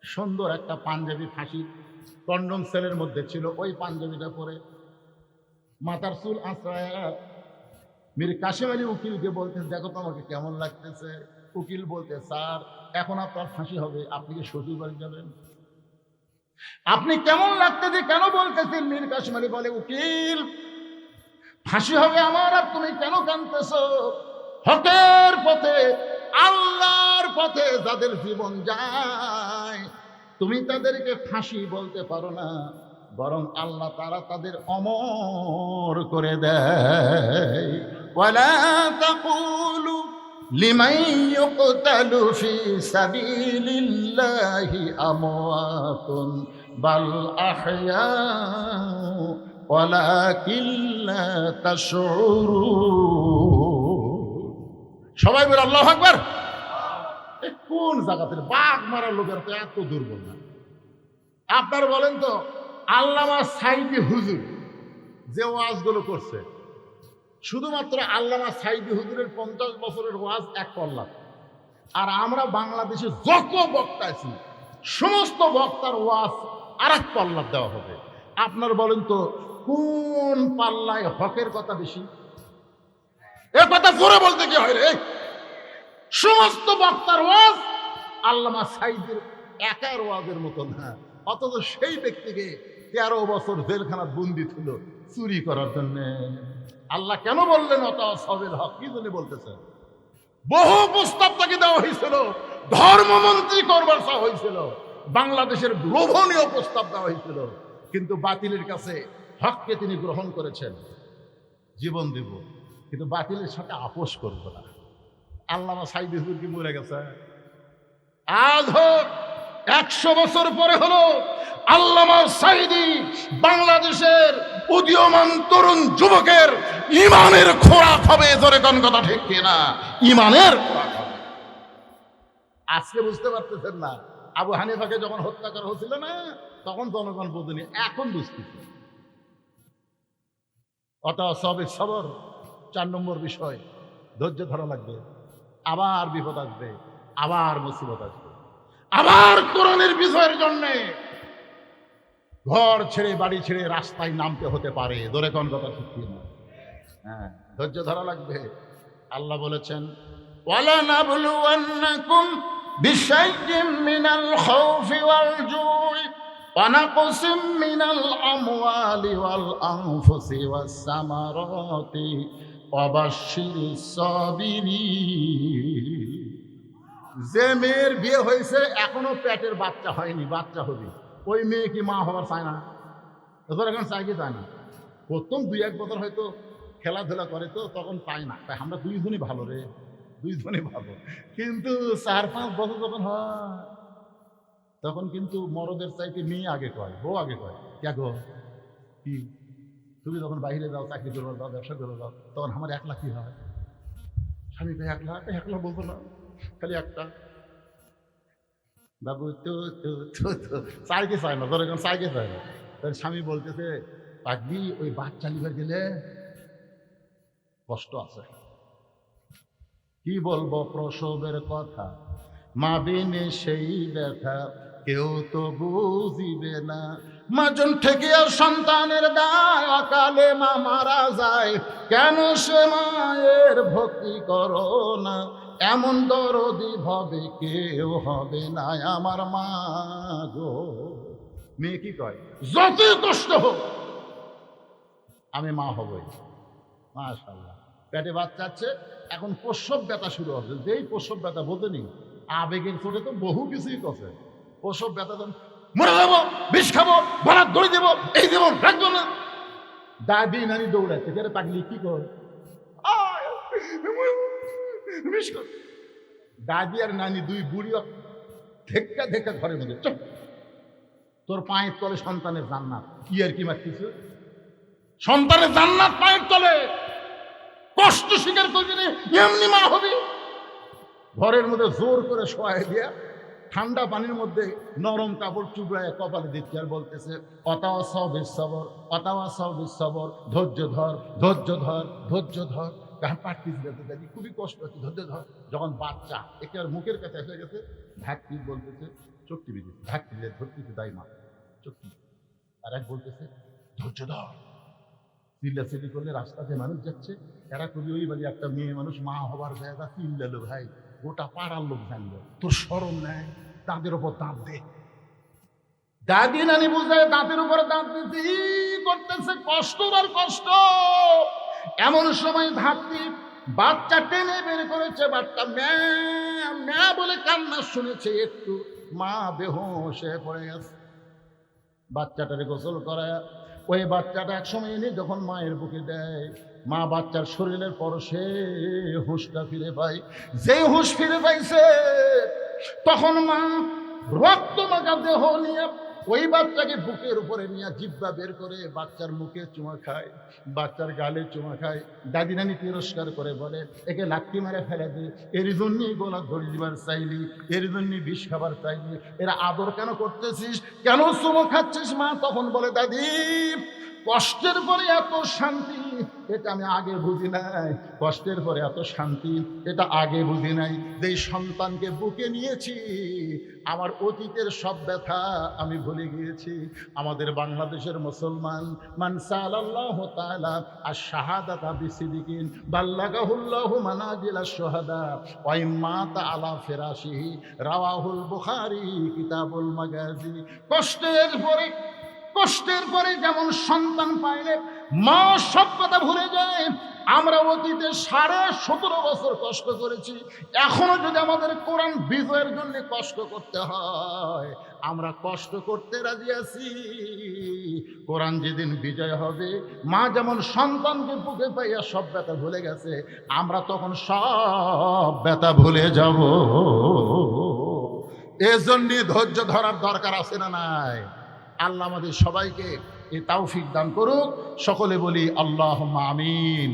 সুন্দর একটা পাঞ্জাবি ফাঁসি কন্ডম সেলের মধ্যে ছিল, ওই পাঞ্জাবিটা পরে মাথার চুল আঁচড়ায়া মীর কাসিম আলী উকিলকে বলতে, দেখো তো আমাকে কেমন লাগতেছে। উকিল বলতে, স্যার এখন আপনার ফাঁসি হবে, আপনি কি শ্বশুর বাড়ি যাবেন? আপনি কেমন লাগতেছে কেন বলতেছেন? মীর কাসিম আলী বলে, উকিল ফাঁসি হবে আমার, আর তুমি কেন কাঁদতেছো? হকের পথে, আল্লাহর পথে যাদের জীবন যায়, তুমি তাদেরকে ফাঁসি বলতে পারো না, বরং আল্লাহ তাআলা তাদের অমর করে দেয়। ওয়ালা তাকুলু লিমান ইউকতালু ফি সাবিলিল্লাহি আমওয়াতুন বাল আহইয়াউ ওয়ালাকিন লা তাশউরুন। সবাই বলে আল্লাহু আকবার। কোন জায়গাতে বাঘ মারার লোকের তো এত দুর্বল না? আপনার বলেন তো, আল্লামা সাইদি হুজুর যে ওয়াজগুলো করছে, শুধুমাত্র আল্লামা সাইদি হুজুরের 50 বছরের ওয়াজ 1 পল্লা, আর আমরা বাংলাদেশে যত বক্তা আছি সমস্ত বক্তার ওয়াজ আর 1 পল্লা দেওয়া হবে। আপনার বলেন তো, কোন পাল্লায় হকের কথা বেশি? এ কথা জোরে বলতে কি হয় রে? সমস্ত বক্তার ওয়াজ আল্লামা সাইদির একার ওয়াজের মতো না, অথচ সেই ব্যক্তিকে 13 বছর জেলখানা বন্দি ছিল চুরি করার জন্য। আল্লাহ কেন বললেন অতাওয়াসাউ বিল হক? কি জন্য বলতেছেন? বহু প্রস্তাব তাকে দেওয়া হয়েছিল, ধর্মমন্ত্রী করবার চাওয়া হয়েছিল, বাংলাদেশের লোভনীয় প্রস্তাব দেওয়া হয়েছিল, কিন্তু বাতিলের কাছে হককে তিনি গ্রহণ করেছেন। জীবন দেব কিন্তু বাতিলের সাথে আপোষ করব না। আল্লামা সাইদি হুজুর কি মরে গেছে? আজ হোক 100 বছর পরে হলো আল্লামা সাইদি বাংলাদেশের উদীয়মান তরুণ যুবকের ইমানের খোরাক হবে। ধরে কোন কথা ঠিক কিনা? ইমানের খোরাক হবে। আজকে বুঝতে পারতেছেন না, আবু হানিফাকে যখন হত্যা করা হচ্ছিল না, তখন জনগণ বোঝেনি, এখন বুঝতেছে। সবে সবর 4 নম্বর বিষয়, ধৈর্য ধরা লাগবে। আবার বিপদ আসবে, আবার মুসিবত আসবে, আবার কোরআনের বিষয়ের জন্য ঘর ছেড়ে বাড়ি ছেড়ে রাস্তায় নামতে হতে পারে। ধরে কোন কথা ঠিক না? হ্যাঁ, ধৈর্য ধরা লাগবে। আল্লাহ বলেছেন, ওয়ালা নাবলুওয়ান্নাকুম বিশাইইম মিনাল খাউফি ওয়াল জুই ওয়া নাকসিম মিনাল আমওয়ালি ওয়াল আনফুসি ওয়াস সামারাতি ওয়া বাশশিরিস সাবিরিন। যে মেয়ের বিয়ে হয়েছে এখনো পেটের বাচ্চা হয়নি, বাচ্চা হবে, ওই মেয়ে কি মা হওয়ার চায় না? এখন চাই কি চায় না? প্রথম 2-1 বছর হয়তো খেলাধুলা করে, তো তখন পায় না, তাই আমরা দুইজনই ভালো রে, দুইজনই ভালো। কিন্তু 4-5 বছর যখন হয়, তখন কিন্তু মরদের চাইতে মেয়ে আগে কয়, বউ আগে কয়, কে গো কি তুমি যখন বাইরে যাও, চাকরি করবো যাও, ব্যবসা করবো যাও, তখন আমার 1 লাখ কি হয়? স্বামী ভাই 1 লাখ, 1 লাখ বলতো না, খালি একটা বাবু তো চাইকে চায় না, ধরে চাইকে চায় না। তার স্বামী বলতেছে, পাগলি ওই বাচ্চা নিবে গেলে কষ্ট আছে। কি বলবো প্রসবের কথা, মা বিনে সেই ব্যথা কেউ তো বুঝিবে না। মাজন থেকে আর সন্তানের দায়, অকালে মা মারা যায়, কেন সে মায়ের ভক্তি করো না? এমন দরদি হবে কেউ হবে না আমার মা গো। মেয়ে কি কয়, যতই কষ্ট হোক আমি মা হবই। মাশাআল্লাহ, পেটে বাচ্চা আছে, এখন প্রসব ব্যথা শুরু হবে। যেই প্রসব ব্যথা বোঝেনি, আবেগের চোটে তো বহু কিছুই করছে। প্রসব ব্যথা তো মরে যাবো, বিষ খাবো, ভাড়া ধরে দেবো, এই দেবো, রাখবো না। দাদি নানি দৌড়াচ্ছে, কে পাগলি কি কর, দাদি আর নানি দুই বুড়িও ধাক্কা ধাক্কা ঘরের মধ্যে, চুপ, তোর পায়ের তলে সন্তানের জান্নাত। কি আর কি মারতেছে? সন্তানের জান্নাত পায়ের তলে, কষ্ট স্বীকার করবি না, এমনি মা হবি। ঘরের মধ্যে জোর করে শোয়াই দিয়া ঠান্ডা পানির মধ্যে নরম কাপড় চুবড়ায় কপালে দিচ্ছে, আর বলতেছে, অতাওয়াসাও বিশ্বর, অতাওয়াসাও বিশ্বর, ধৈর্য ধর, ধৈর্য ধর, ধৈর্য ধর। দেখি খুবই কষ্ট হচ্ছে, ধৈর্য ধর। যখন বাচ্চা একে আর মুখের কাছে এসে গেছে, ঢাকটি বলতেছে, চোখটি বিধি ঢাকটি ধরতেছে, দাই মা চোখটি। আর এক বলতেছে, ধৈর্য ধর। চিল্লাচিল্লি করলে রাস্তাতে মানুষ যাচ্ছে, এরা কবি ওই বাড়ি একটা মেয়ে মানুষ মা হবার জায়গা চিল্লালো, ভাই গোটা পাড়ার লোক জানলো, তোর শরম নেয়, দাঁতের ওপর দাঁত দে। দাদি নানি বুঝে দাঁতের উপরে দাঁত দিতে করতেছে, কষ্ট আর কষ্ট। এমন সময় ধাত্রী বাচ্চা টেনে বের করেছে, বাচ্চা ম্যা ম্যা বলে কান্না শুনেছে, একটু মা বেহুশ হয়ে পড়ে গেছে। বাচ্চাটারে গোসল করায় ওই বাচ্চাটা একসময় এনে যখন মায়ের বুকে দেয়, মা বাচ্চার শরীরের পরশে হুঁশটা ফিরে পায়। যেই হুঁশ ফিরে পাইছে, তখন মা রক্ত মাখা দেহ নিয়ে ওই বাচ্চাকে বুকের উপরে নিয়ে জিব্বা বের করে বাচ্চার মুখে চুমা খায়, বাচ্চার গালে চুমা খায়। দাদি নানি তিরস্কার করে বলে, একে লাঠি মারে ফেলে দে, এর জন্যই গোলা ধরে দিবার চাইলি, এর জন্যই বিষ খাবার চাইলি, এরা আদর কেন করতেছিস, কেন চুমো খাচ্ছিস? মা তখন বলে, দাদি কষ্টের পরে এত শান্তি এটা আমি আগে বুঝি নাই, কষ্টের পরে এত শান্তি এটা আগে বুঝি নাই। যেই সন্তানকে বুকে নিয়েছি, আমার অতীতের সব ব্যথা আমি ভুলে গিয়েছি। আমাদের বাংলাদেশের মুসলমান, মান সাল্লাল্লাহু তাআলা আশ-শাহাদাতা বিসিদিকিন বাল্লাগাহুল্লাহু মানাজিলাশ শুহাদা ওয়া ইম্মাতা আলা ফিরাশিহি, রাওয়াহুল বুখারী কিতাবুল মাগাজি। কষ্টের পরে যেমন সন্তান পাইলে মা সব কথা ভুলে যায়। আমরা অতীতে 17.5 বছর কষ্ট করেছি, এখনো যদি আমাদের কোরআন বিজয়ের জন্য কষ্ট করতে হয় আমরা কষ্ট করতে রাজি আছি। কোরআন যেদিন বিজয় হবে, মা যেমন সন্তানকে বুকে পাইয়া সব ব্যথা ভুলে গেছে, আমরা তখন সব ব্যথা ভুলে যাব। এজন্যই ধৈর্য ধরার দরকার আছে না নাই? আল্লাহ আমাদের সবাইকে এই তৌফিক দান করুক। সকলে বলি আল্লাহুম্মা আমিন।